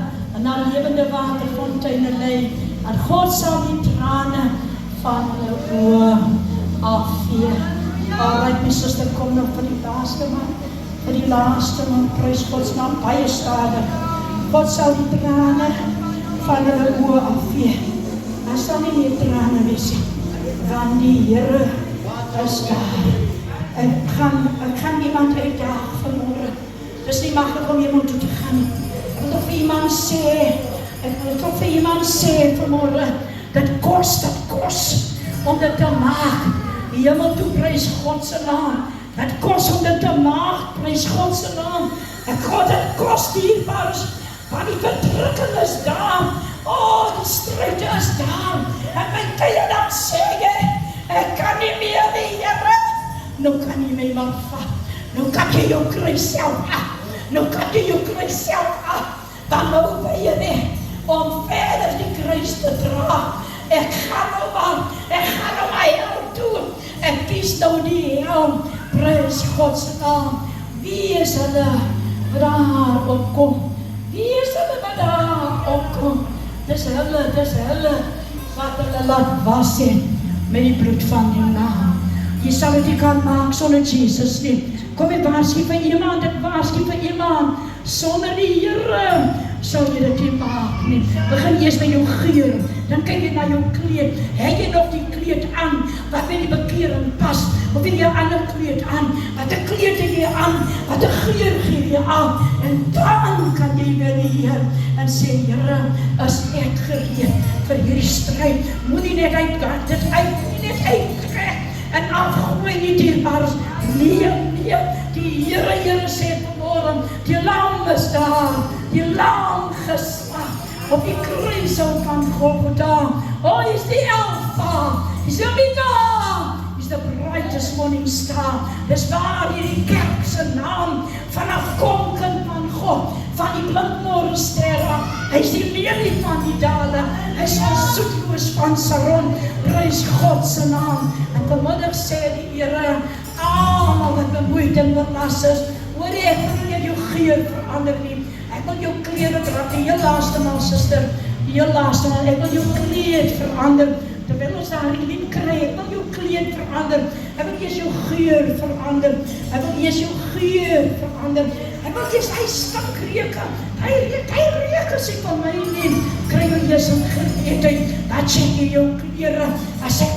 na lewende waterfonteine lei. En God sal die trane van hulle oë afvee. Alright, my suster, kom nog vir die laaste man. Prys God se naam, baie stadig. God sal die trane van hulle oë afvee. Daar sal nie meer trane wees nie, want die Here is daar. Ek gaan iemand uitdaag vanmôre. Dis nie maklik om iemand toe te gaan nie. Ek wil toch vir iemand sê vanmôre, dit kos om dit te maak. Die hemel toe, prys God se naam. Dit kos om dit te maak, prys God se naam. En God, dit kos dierbaar, want die verdrukking is daar. Die strijd is daar. En my tye dan sê jy, ek kan nie meer die Here. Nou kan jy my man vat. Nou kan jy jou kruis self af. Dan nou ben jy nie om verder die kruis te dra. Ek gaan nou my helm doen. Ek kies nou die helm. Prys God se naam. Wie is hulle wat daar opkom? Dis hulle wat hulle laat was het met die bloed van die naam. Jy sal het nie kan maak sonder Jesus nie. Kom ek waarskie vir iemand, sonder die Here sal jy dit nie maak nie. Begin eers met jou geur, dan kyk jy na jou kleed. Het jy nog die kleed aan wat by die bekering pas? Of het jy 'n ander kleed aan? Wat 'n kleed het jy aan? Wat 'n geur gee jy aan? En dan kan jy weer die Heer en sê, Here, is ek gereed vir hierdie stryd. Moenie net uittrek en afgooi nie dierbaar. Nee, die Here sê vanmôre, die lam is daar, die lam geslag op die kruis van Golgotha. Hy is die Alpha, hy is die Omega, hy is the brightest morning star. Dis waar hierdie kerk se naam vanaf kom, kind van God, van die blindmorgenster af. Hy is die lelie van die dale, hy is die soetloos van Saron. Prys God se naam. En vanmiddag sê die Here, almal wat bemoeid en belas is, hoor ek wil nie jou geur verander nie. Ek wil jou klere dra, die heel laaste maal, suster, ek wil jou kleed verander. Terwyl ons daar die lied kry, ek wil jou kleed verander. Ek wil eers jou geur verander. Ek wil eers hy stink reuke. Hy reuke sê van my neem. Kry jou eers in gereedheid. Dan check jy jou klere. As ek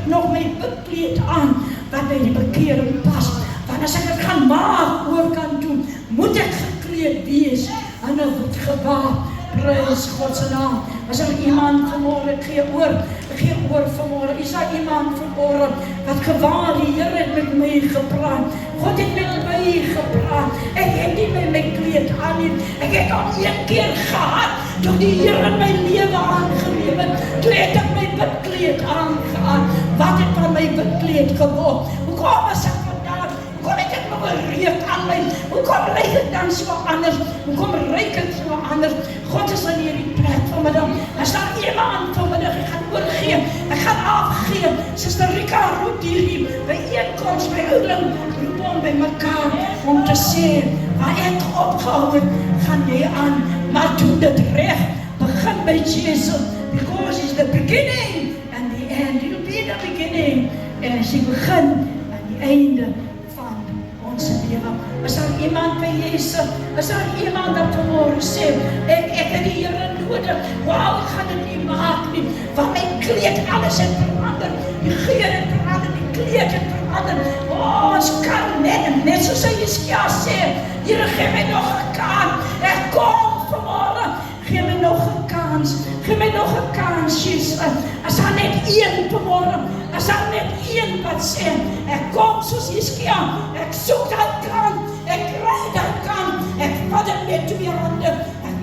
nog my bidkleed aan, wat by die bekering pas. Want as ek het gaan maak oor kan doen, moet ek gekleed wees en 'n wit gewaad. Prys God se naam. As er iemand vanmôre, ek gee oor vanmôre. Is daar iemand vanmôre wat gewaar die Here het met my gepraat? God het met my gepraat. Ek het nie met my kleed aan nie. Ek het al een keer gehad, toe die Here my lewe aangeneem het. Toe het ek my bidkleed aangehad. Wat het van my bidkleed geword? Hoekom is ek vandaag? Hoekom het ek nog 'n reuk aan my? Hoekom lyk het dan so anders? Hoekom ryk het so anders? God is in hierdie plek vanmiddag. As daar iemand vanmiddag, ek gaan oorgee, ek gaan afgee. Suster Rika roep hierdie byeenkoms by Ouling, roep hom by mekaar om te sê, waar ek opgehou het, gaan jy aan, maar doen dit reg. Begin by Jesus, because he's the beginning and the end. He'll be the beginning en as jy begin aan die einde van ons lewe. Is daar iemand by Jesus? Is daar iemand dat vanmôre sê, ek het die Here nodig. Wauw, ek gaan dit nie maak nie, want my kleed, alles het verander. Die geur het verander, die kleed het verander. Ons kan net soos Jesaja sê, Here, gee my nog 'n kans. Ek kom vanmôre. Gee my nog 'n kans. Gee my nog 'n kans, Jesus. As daar net een vanmôre, as daar net een wat sê, ek kom soos Jesaja. Ek soek daai kans. Ek kry daai kans. Ek vat dit met 2 hande.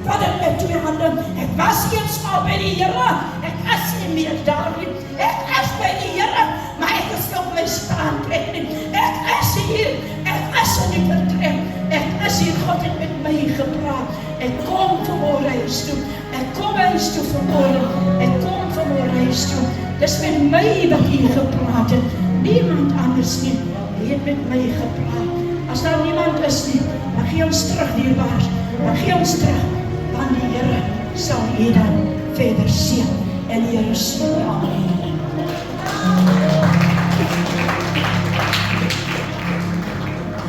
Wat het met 2 hande? Ek was eens al by die Here. Ek is nie meer daar nie. Ek is by die Here, maar ek is op my standplek nie. Ek is hier. Ek is in die vertrek. Ek is hier. God het met my gepraat. Ek kom vanmôre huis toe. Ek kom huis toe vanmôre. Ek kom vanmôre huis toe. Dis met my wat hier gepraat het. Niemand anders nie. Hy het met my gepraat. As daar niemand is nie, dan gee ons terug dierbaars. Dan gee ons terug. Want die Here sal U dan verder seën en die Here sê amen.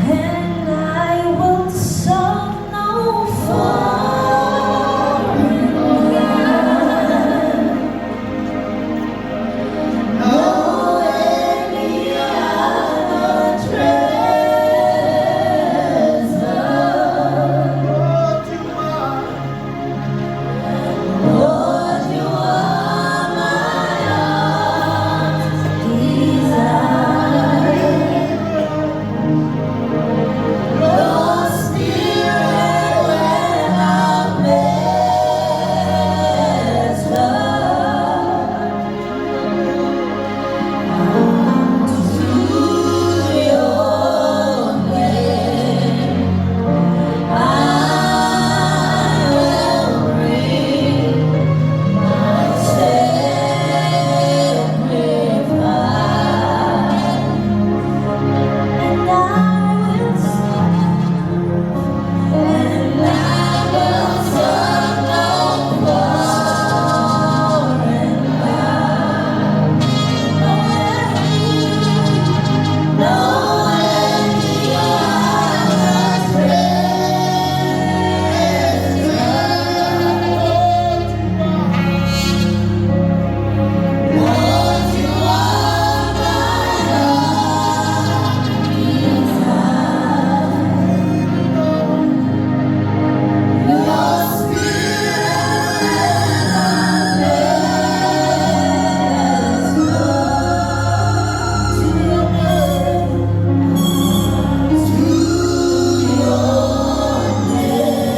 And I will song no foreign land, no any other treasure. Lord, you are my heart's desire. Your Spirit without measure, unto your name I will bring my sacrifice, and I will sing, and I will sing no foreign land, no any other Lord, you are my heart's desire. Your Spirit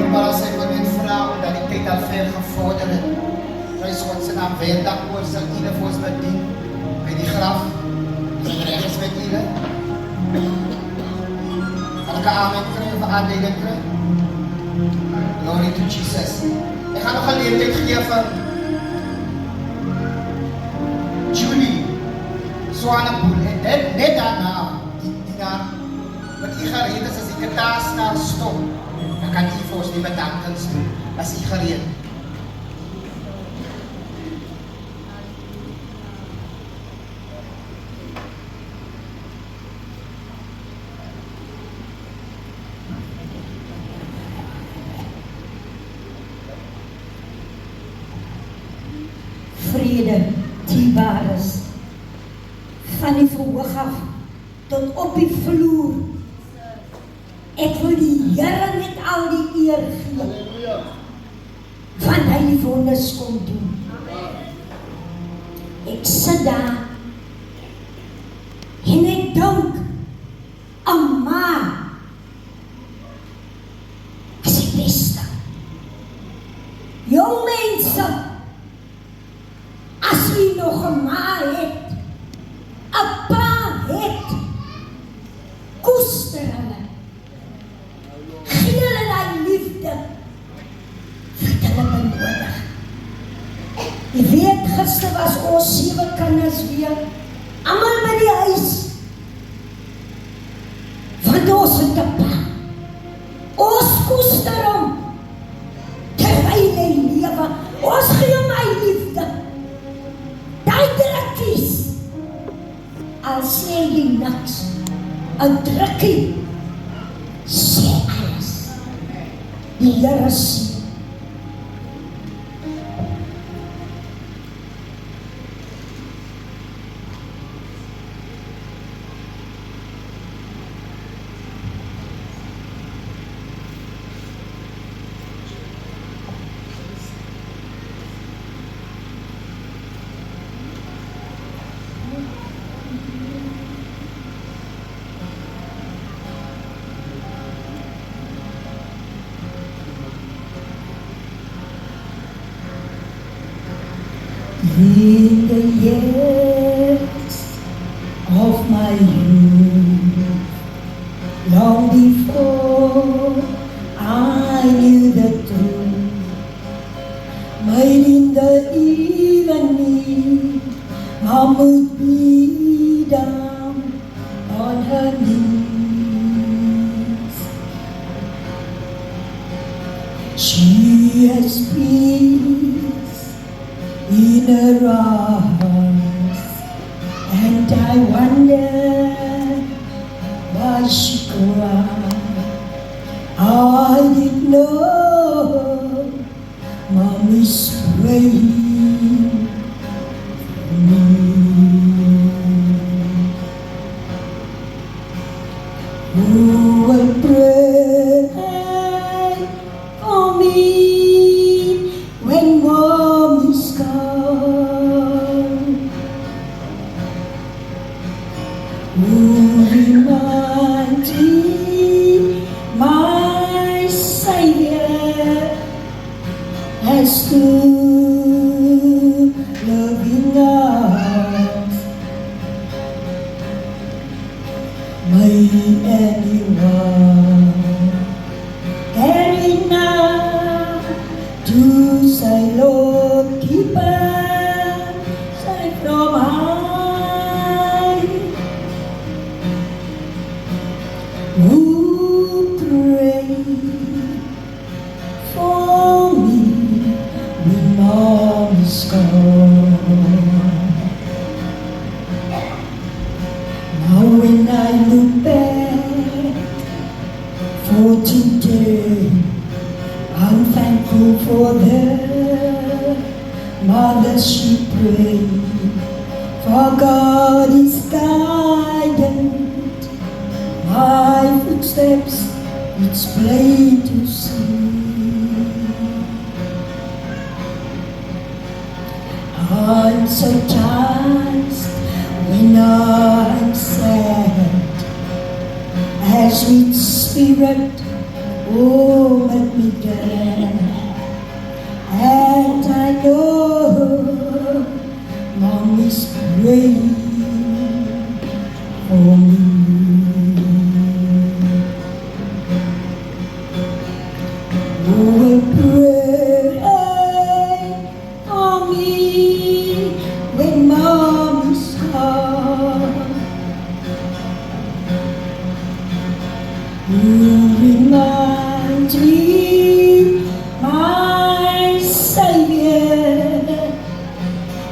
Maar as ek wil net vra, omdat die tyd al ver gevorder het, prys God se naam, weer dankwoord sal Ine vir ons bedien, by die graf, die reg is met Ine. Kan ek 'n amen kry, of 'n aanleiding kry? Glory to Jesus. Ek gaan nog 'n geleentheid gee vir Julie Swanepoel, en net daarna, wat u gereed is as die kitaars daar stop, dan kan u vir ons die bedankings doen, as u gereed. Vrede, dierbaar is, van die verhoog af tot op die vloer. Ek wil die Here net al die eer gee, want hy die wonders kom doen. Ek sit daar en ek dink, amma is die beste. Jong mense, as u nog 'n ma het, 'n pa het, koester hulle. Gee hulle daai liefde wat hulle benodig. Jy weet, gister was ons 7 kinders weer, almal by die huis. Want ons het 'n pa. Ons koester hom. 'n drukkie sê alles. Die Here sien. In the years of my youth, long before I knew the truth, made in the evening, Mom would be down on her knees. She has peace in her arms, and I wonder why she cried. I didn't know Mom is praying for me. Who will pray for me when Mom is gone? Who reminds me my Savior has two loving arms? May anyone carry now to say, Lord, keep us safe from harm. Who pray for me when Mom is gone? Now when I look back for today, I'm thankful for the mother she prayed. For God is guided my footsteps, it's plain to see. I'm so tired when I'm sad, as sweet spirit, oh, let me down. And I know Mom is praying for me. Who will pray for me when Mom is gone? Who reminds me my Savior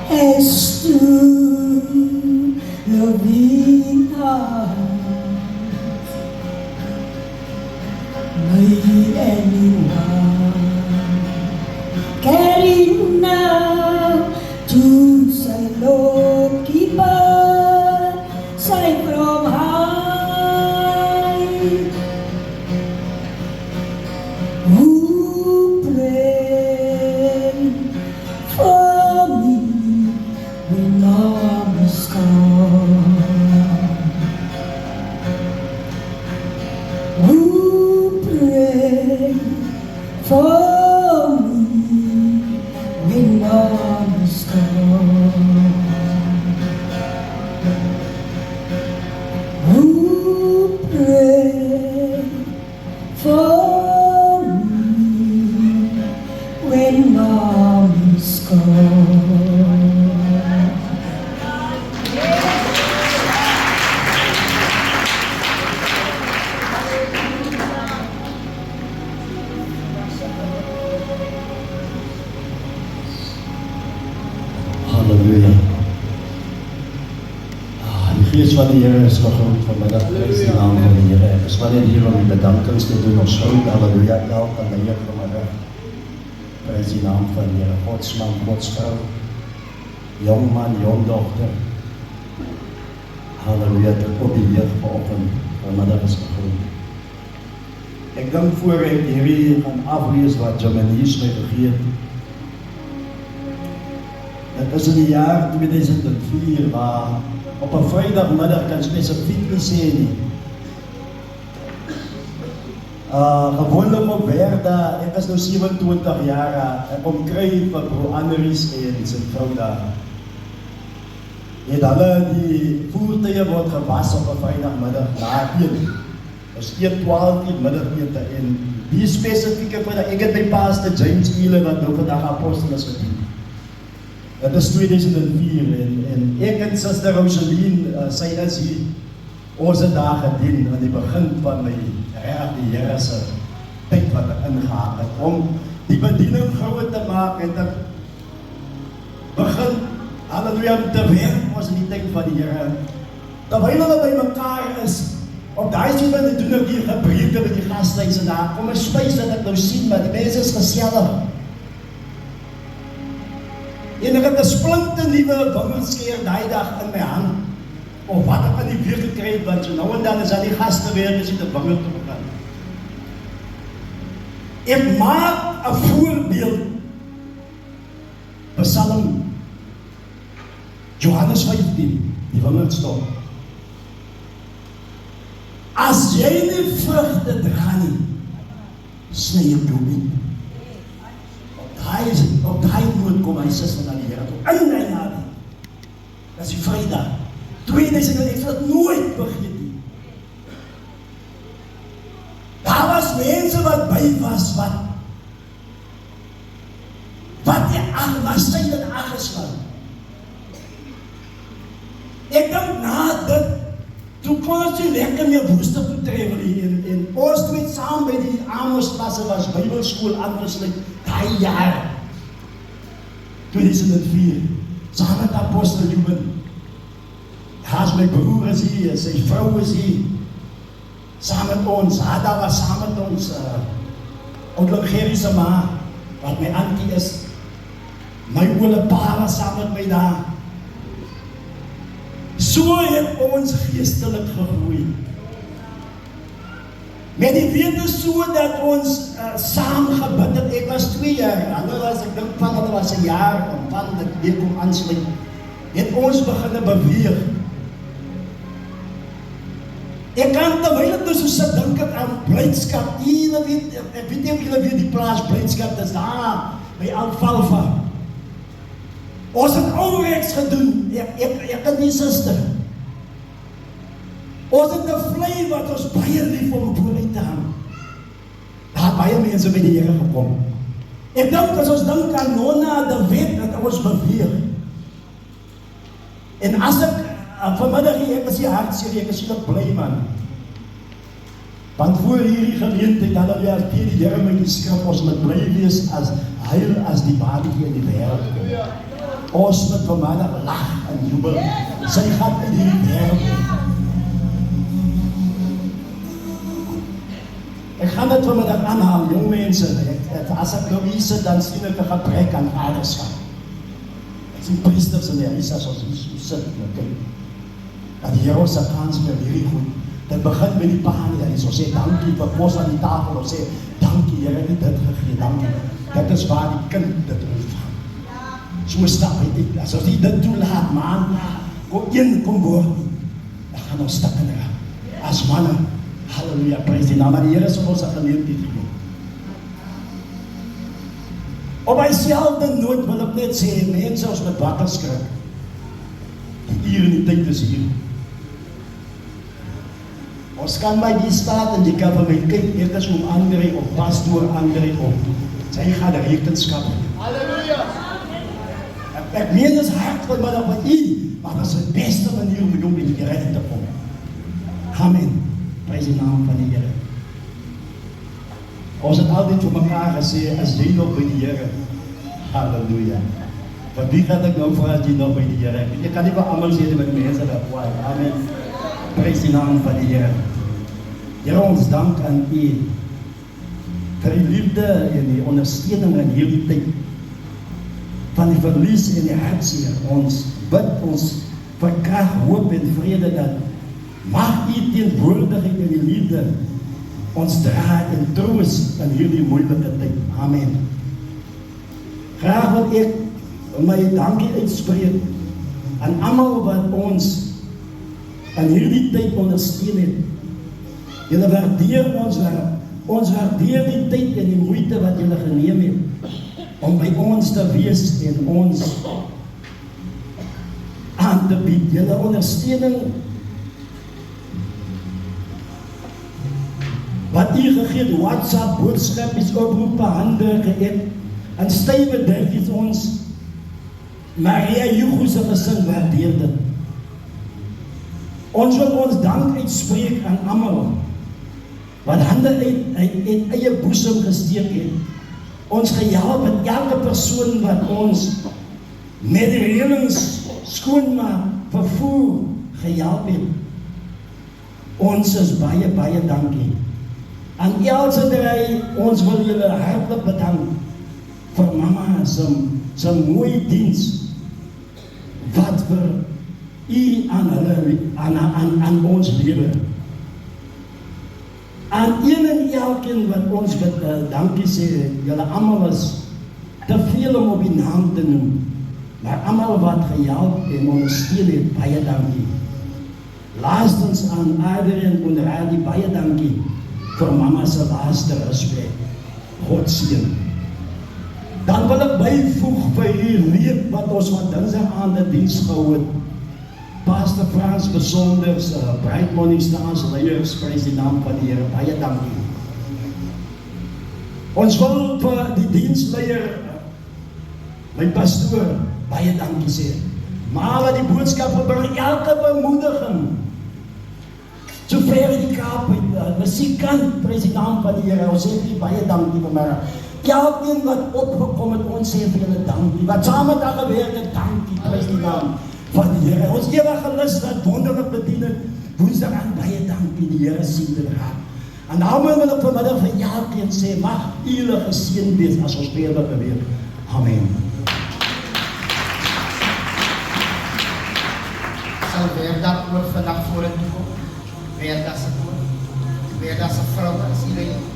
has two loving arms? May anyone carry now to say, Lord, keep us safe from harm. Who pray for me when Mom is gone? Who pray for me when Mom is gone? Who pray for me when Mom is gone? Halleluja. Die gees van die Here is vergroot vanmiddag. Prys die naam van die Here. Ek is maar net hier om die bedankings te doen. Ons groet, halleluja, elk aan die Heer vanmiddag. Prys die naam van die Here. Godsman, Godsvrou, jong man, jong dochter. Halleluja, tot op die jeug vanoggend vanmiddag is vergroot. Ek dink voor ek hierdie gaan aflees wat Jomanies my gegee het. Het is in die jaar 2004 waar op 'n Vrydagmiddag kan spesifiek nie sê nie. Gewoonlik op Werda, ek is nou 27 jaar, ek kom kry vir Bro Anneries en sy vrou daar. Het hulle die voertuie word gewas op 'n Vrydagmiddag na 1. Is 1:12 uur middagete en die spesifieke Vrydag, ek het my pastor James Eale wat nou vandag apostel is gedien. Dit is 2004 en ek en Suster Rosaline, sy is hier, ons het daar gedien aan die begin van my die Here se tyd wat ek ingehaal het, om die bediening groot te maak en te begin, halleluja, te werk ons in die tyd van die Here. Terwyl hulle by mekaar is, op daai sien wat doen ek hier gepreek met die gasthuis en daar kom 'n spys dat ek nou sien, maar die mense is gesellig. En ek het 'n splinte nuwe wingelskeer daai dag in my hand, of wat ek aan die weer gekry het, want so nou en dan is aan die gaste weer, is dit 'n wingel te begin. Ek maak 'n voorbeeld, Psalm Johannes 15, die wingelstok. As jy nie vrugte dra nie, sny ek jou nie. Op daai noot kom hy sis van die Here toe, in my naam. Dat is die Vrydag. 2000, ek sal dit nooit vergeet nie. Daar was mense wat by was, wat die was sy in aangeslaan. Ek dink na dit, toe kon ons nie lekker meer woensdag toe travel en ons twee saam by die Amosklasse was Bybelskool aangesluit, daai jaar 2004, saam met apostel Ruben. Daar is my broer is hier, sy vrou is hier, saam met ons, Ada was saam met ons, oudelik Gerrie se ma, wat my auntie is, my oule pa was saam met my daar. So het ons geestelik gegroei. Met die wete so dat ons saam gebid het, ek was 2 jaar, hulle was, ek dink van hulle was 'n jaar, en van dit weer kom aansluit, het ons begin beweeg. Ek kan terwyl ek dus so sit, dink ek aan Blydskap, ek weet nie of julle weet die plaas Blydskap, dis daar, by Alfalfa. Ons het ouwerks gedoen, ek en die suster. Ons het 'n vlei wat ons baie lief om vooruit te hang. Daar het baie mense by die Here gekom. Ek dink as ons dink aan Nonna, de Wet, dat ons beweeg. En as ek vanmiddag hier, ek is hier hartseer, ek is hier bly man. Want voor hierdie geleentheid, halleluja, gee die Here my die skrif, ons moet bly wees as heil as die babatjie in die wêreld kom. Ons moet vanmiddag lag en jubel. Sy gaan in hierdie wêreld kom. Ek gaan dit vanmiddag aanhaal, jong mense. As ek nou hier sit, dan sien ek 'n gebrek aan vaderskap. Ek sien priesters in die huis as ons hier sit, kyk. Dat die Here ons se kans vir hierdie goed. Dit begin met die pa in die huis. Ons sê dankie vir kos aan die tafel. Ons sê dankie, Here het dit gegee, dankie. Dit is waar die kind dit ontvang. So stap hy, as ons dit toelaat, man, kom word, dan gaan ons stap in haar. As manne, halleluja, prys die naam, maar die Here is ons geleentheid gegee. Op myselfde noot wil ek net sê, mense, ons met wakker skrik. Die uur en die tyd is hier. Ons kan by die staat en die kan van my kyk, ek is om André, of pastoor André, of sy gaan die rekenskap. Halleluja! Ek meen is hard van my op u, maar dat is die beste manier om jong in die Here te kom. Amen. Prys die naam van die Here. Ons het altyd vir mekaar gesê, as jy nog by die Here, halleluja. Wat wie gaat ek nou vra as jy nog by die Here? Ek kan nie vir almal sê wat mense dat kwaai. Amen. Prys die naam van die Here. Here, ons dank aan U vir die liefde en die ondersteuning in hierdie tyd van die verlies en die hartseer. Ons bid ons vir krag, hoop en vrede dat mag U teenwoordigheid en die liefde ons dra en troos in hierdie moeilike tyd. Amen. Graag wil ek my dankie uitspreek aan almal wat ons in hierdie tyd ondersteun het. Julle waardeer ons werk. Ons waardeer die tyd en die moeite wat julle geneem het om by ons te wees en ons aan te bied. Julle ondersteuning wat U gegee het, WhatsApp, boodskapies, oproepe, hande geëet, en stywe dingetjies ons Maria Hugo se gesin waardeer dit. Ons wil ons dank uitspreek aan almal wat hande uit eie boesem gesteek het. Ons gehelp met elke persoon wat ons met die reëlings skoonmaak, vervoer gehelp het. Ons is baie, baie dankie. Aan Elsa Drey, ons wil julle hartlik bedank vir mama se mooi diens wat vir U aan ons lewe. Aan een en elkeen wat ons dankie sê, julle almal is te veel om op die naam te noem, maar almal wat gehelp en ondersteun het, baie dankie. Laastens aan Adrian en Radi, baie dankie vir mama se laaste respek. God seën. Dan wil ek byvoeg vir hierdie leed wat ons van Dinsdag aan die diens gehou het. Pastor Frans besonder, Bright Morning Stars leiers, prys die naam van die Here, baie dankie. Ons wil vir die diensleier, my pastoor, baie dankie sê. Maar wat die boodskap bring, elke bemoediging, so ver in die Kaap, musiekant, prys die naam van die Here, ons sê die baie dankie vanmiddag. Elkeen wat opgekom het, ons sê vir julle dankie. Wat saam met daar gewerk het, dankie, prys die naam van die Here. Ons ewige lus wat wonderlik bedien het, Woensdag aan baie dankie, die Here sien dit raak. En daarom wil ek vanmiddag vir elkeen sê, mag julle geseën wees as ons weer beweeg. Amen. Sal Werda oor vandag vorentoe kom. Werda se oor. Werda se vrou as iedereen.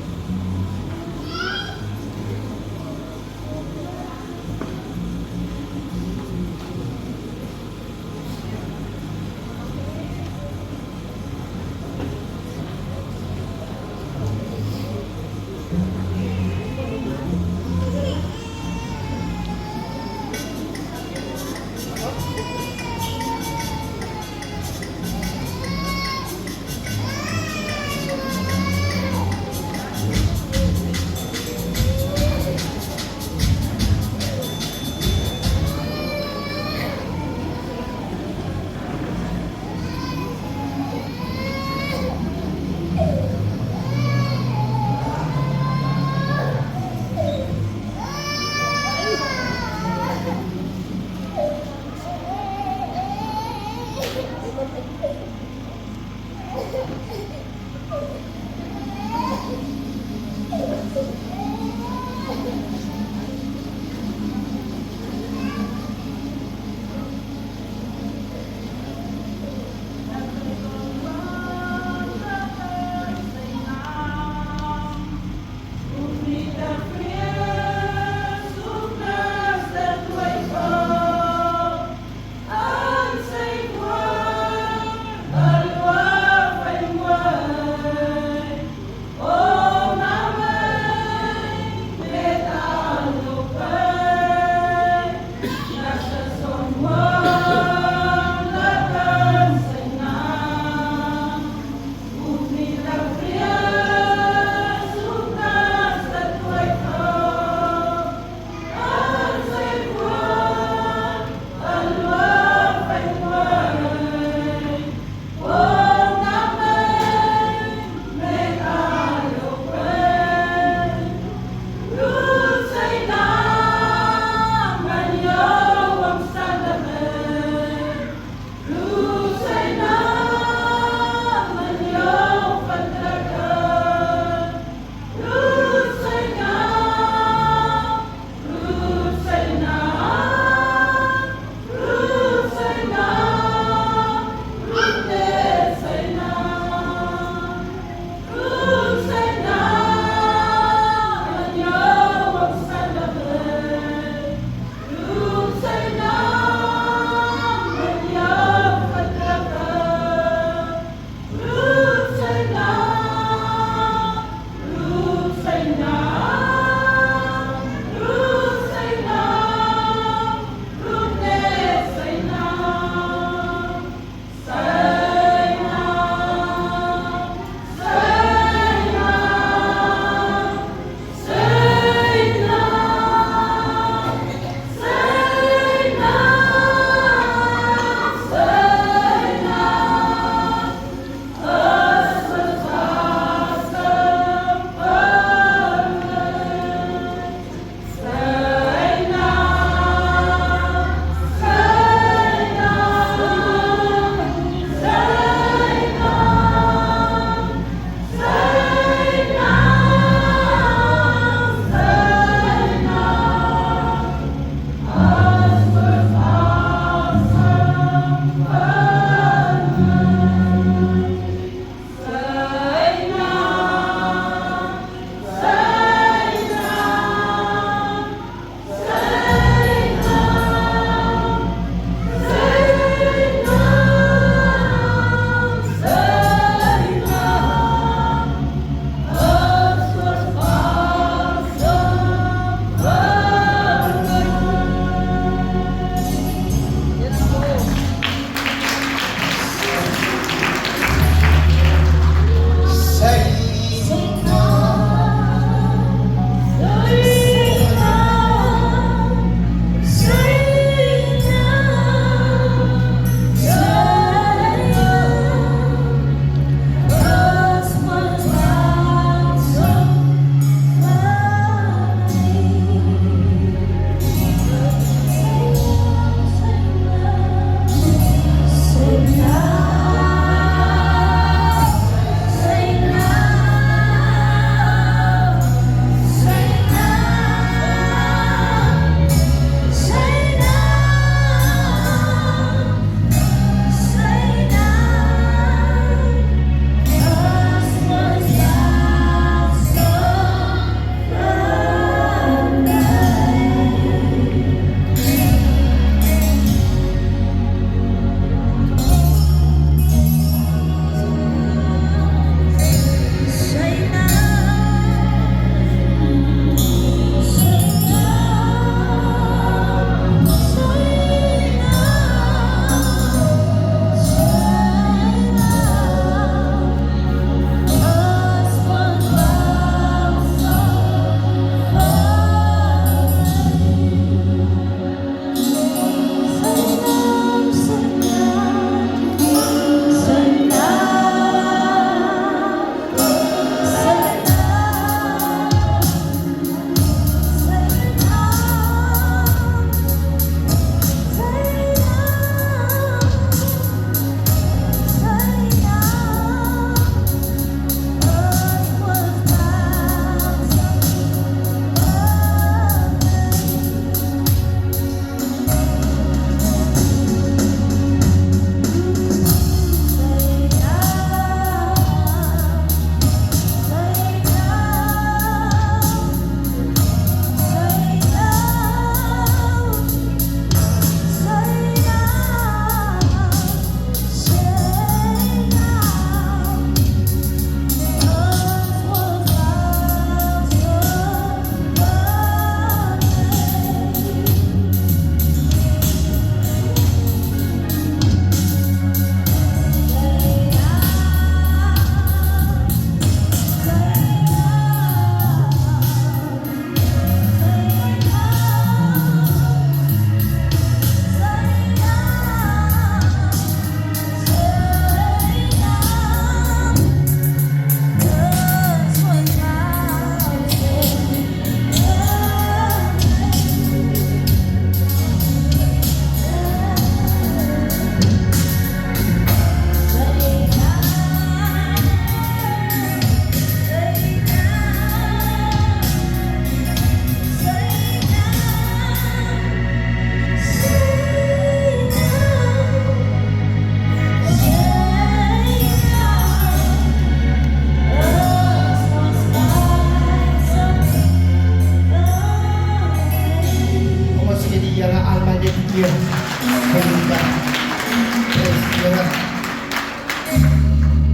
die Here almal net eer.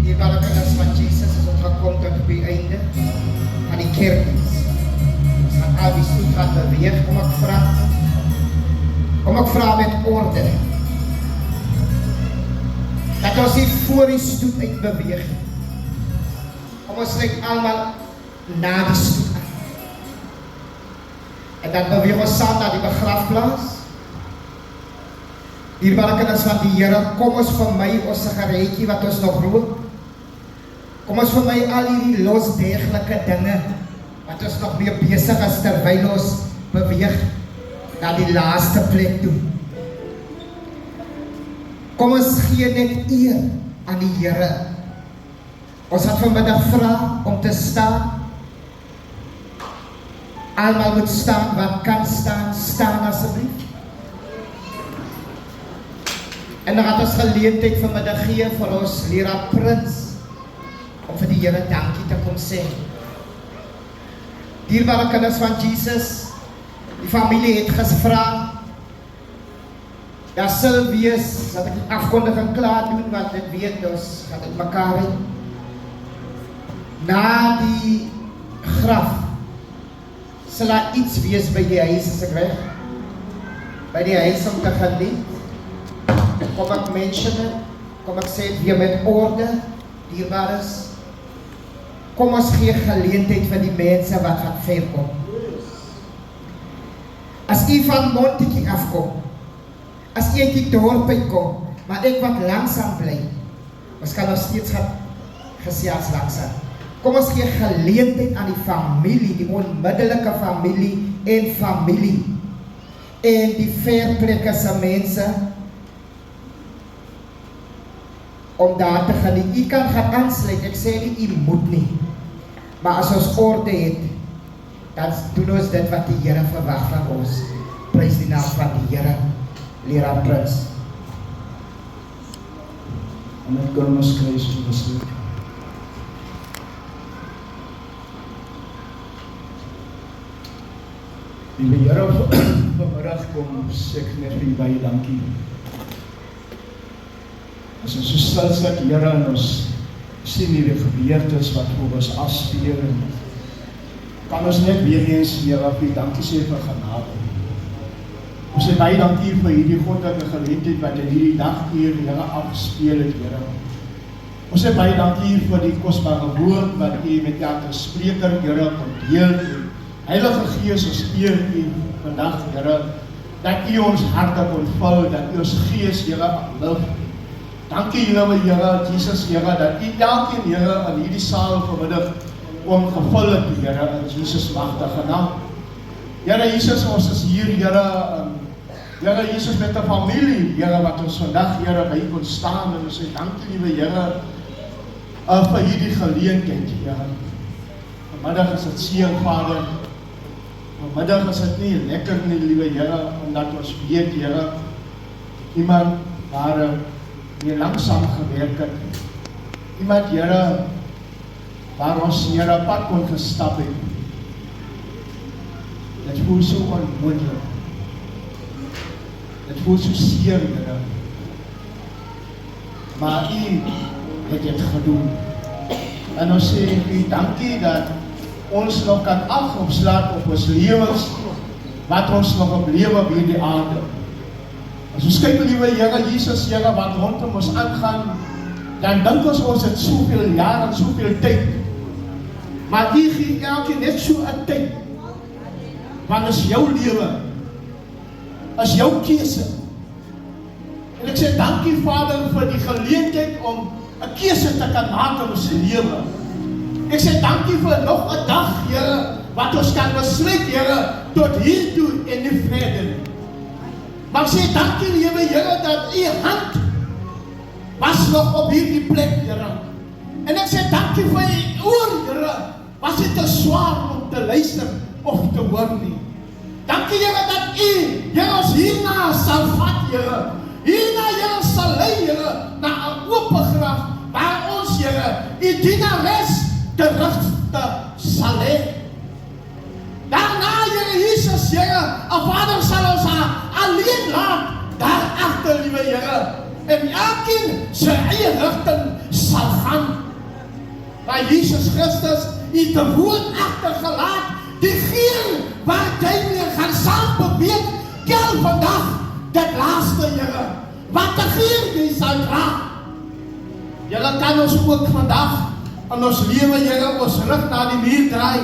Die Barakadas van Jesus is ons gekom tot op die einde van die kerkdiens. Ons gaan al die stoet gaan beweeg, kom ek vra met orde. Dat ons nie voor die stoet uit beweeg. Kom ons trek almal na die stoet aan. En dan beweeg ons saam na die begrafplaas. Dierbare kinders van die Here, kom ons vir my ons sigaretjie wat ons nog rook. Kom ons vir my al hierdie losdeeglike dinge wat ons nog mee besig is terwyl ons beweeg na die laaste plek toe. Kom ons gee net eer aan die Here. Ons gaan vanmiddag vra om te staan. Almal moet staan, wat kan staan, staan asseblief. En dan gaan ons geleentheid vanmiddag gee vir ons leraar Prins om vir die Here dankie te kom sê. Dierbare kinders van Jesus, die familie het gevra, daar sal wees, dat ek die afkondiging klaar doen, want dit weet ons, dat het mekaar het. Na die graf, sal daar iets wees by die huis, as ek weg, by die huis om te geniet. Kom ek mention het, kom ek sê het weer met orde, dierbares. Kom ons gee geleentheid vir die mense wat gaan verkom. As jy van Montetjie afkom, as jy uit die dorp uitkom, maar ek wat langsam bly, ons kan nog steeds gaan gesels langsam. Kom ons gee geleentheid aan die familie, die onmiddelike familie en die verplekke se mense, om daar te geniet. U kan gaan aansluit, ek sê nie, u moet nie. Maar as ons orde het, dan doen ons dit wat die Here verwag van ons. Prys die naam van die Here, leraar Prins. En dan kan ons kruis besluit. Liewe Here, vanmiddag kom sê ek net vir u baie dankie. As ons so stil sit, Here, en ons sien hierdie gebeurtes wat voor ons afspeel, en kan ons net weer eens, Here, vir dankie sê vir genade. Ons sê baie dankie vir hierdie goddelike geleentheid wat in hierdie dag hier, Here, afgespeel het, Here. Ons sê baie dankie vir die kosbare woord wat u met elke spreker, Here, kon deel. Heilige Gees, ons eer u vandag, Here, dat u ons harte kon vul, dat u ons Gees, Here, aanlig. Dankie Here, Here, Jesus, Here, dat u elkeen, Here, in hierdie saal vanmiddag omgevul het, Here, in Jesus magtige naam. Here Jesus, ons is hier, Here, Here Jesus, met 'n familie, Here, wat ons vandag, Here, by kon staan, en ons sê dankie, liewe Here, vir hierdie geleentheid, Here. Vanmiddag is dit seën, Vader. Vanmiddag is dit nie lekker nie, liewe Here, omdat ons weet, Here, iemand waar die langsaam gewerk het. Iemand, Here, waar ons, Here, pad kon gestap het. Dit voel so onmoontlik. Dit voel so seer, Here. Maar u het dit gedoen. En ons sê u dankie dat ons nog kan afgesluit op ons lewens, wat ons nog op lewe op hierdie aarde. As ons kyk, liewe Here Jesus, Here, wat rondom ons aangaan, dan dink ons het soveel jaar en soveel tyd. Maar die gee elkeen net so 'n tyd. Want is jou lewe, is jou keuse. En ek sê dankie, Vader, vir die geleentheid om 'n keuse te kan maak in ons lewe. Ek sê dankie vir nog 'n dag, Here, wat ons kan besluit, Here, tot hier toe en nie verder. Maar ek sê dankie, liewe Here, dat u hand was nog op hierdie plek, Here. En ek sê dankie vir u oor, Here, was dit te swaar om te luister of te hoor nie. Dankie, Here, dat u, Here, ons hierna sal vat, Here. Hierna, Here, sal lei, Here, na 'n oop graf, waar ons, Here, u dienares terug te sal hê. Daarna, Here Jesus, Here, 'n Vader sal ons haar daarachter, liewe Here, en elkeen sy eie rigting sal gaan. Maar Jesus Christus het 'n woord agtergelaat, diegene waar jy mee gaan saam beweeg, kel vandag dit laaste, Here, wat die jy sal dra. Julle kan ons ook vandag in ons lewe, Here, ons rug na die muur draai,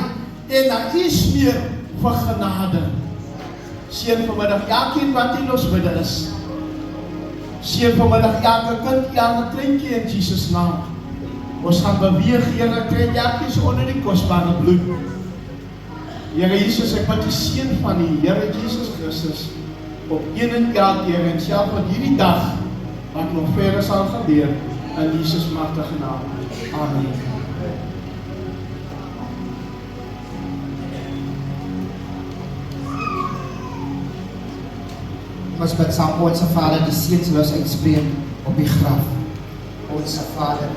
en daar is meer vir genade. Seën vanmiddag elkeen wat in ons midde is. Seën vanmiddag elke kind, elke kleintjie in Jesus naam. Ons gaan beweeg, Here, kry elkeen so onder die kosbare bloed. Here Jesus, ek bid die seën van die Here Jesus Christus op een en elke, Here, en self op hierdie dag wat nog verder sal gebeur, in Jesus magtige naam. Amen. Ons bid saam, Onse Vader, die seën sal ons uitspreek op die graf. Onse Vader,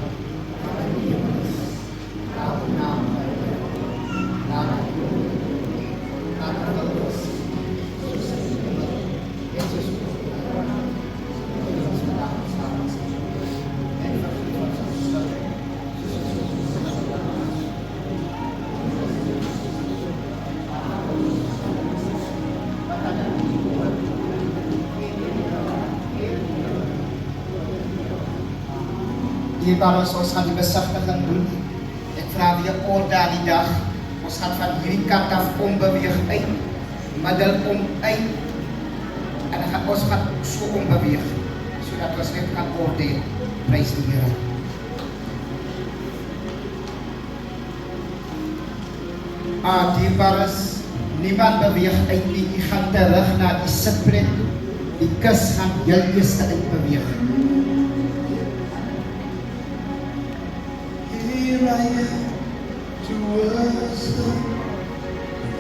hierbaar ons gaan die besigtiging doen. Ek vra weer orde aan die dag. Ons gaan van hierdie kant af ombeweeg uit, middel om uit, en ons gaan so ombeweeg, sodat ons net kan oordeel. Prys die Here. Hierbaar is, niemand beweeg uit nie, jy gaan terug na die sitplek toe. Die kus gaan heel eerste uitbeweeg. Here I am to worship,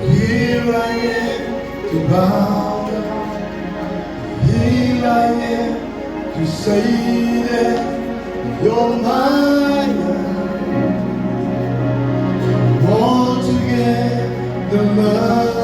here I am to bow down, here I am to say that you're mine. I want to get the love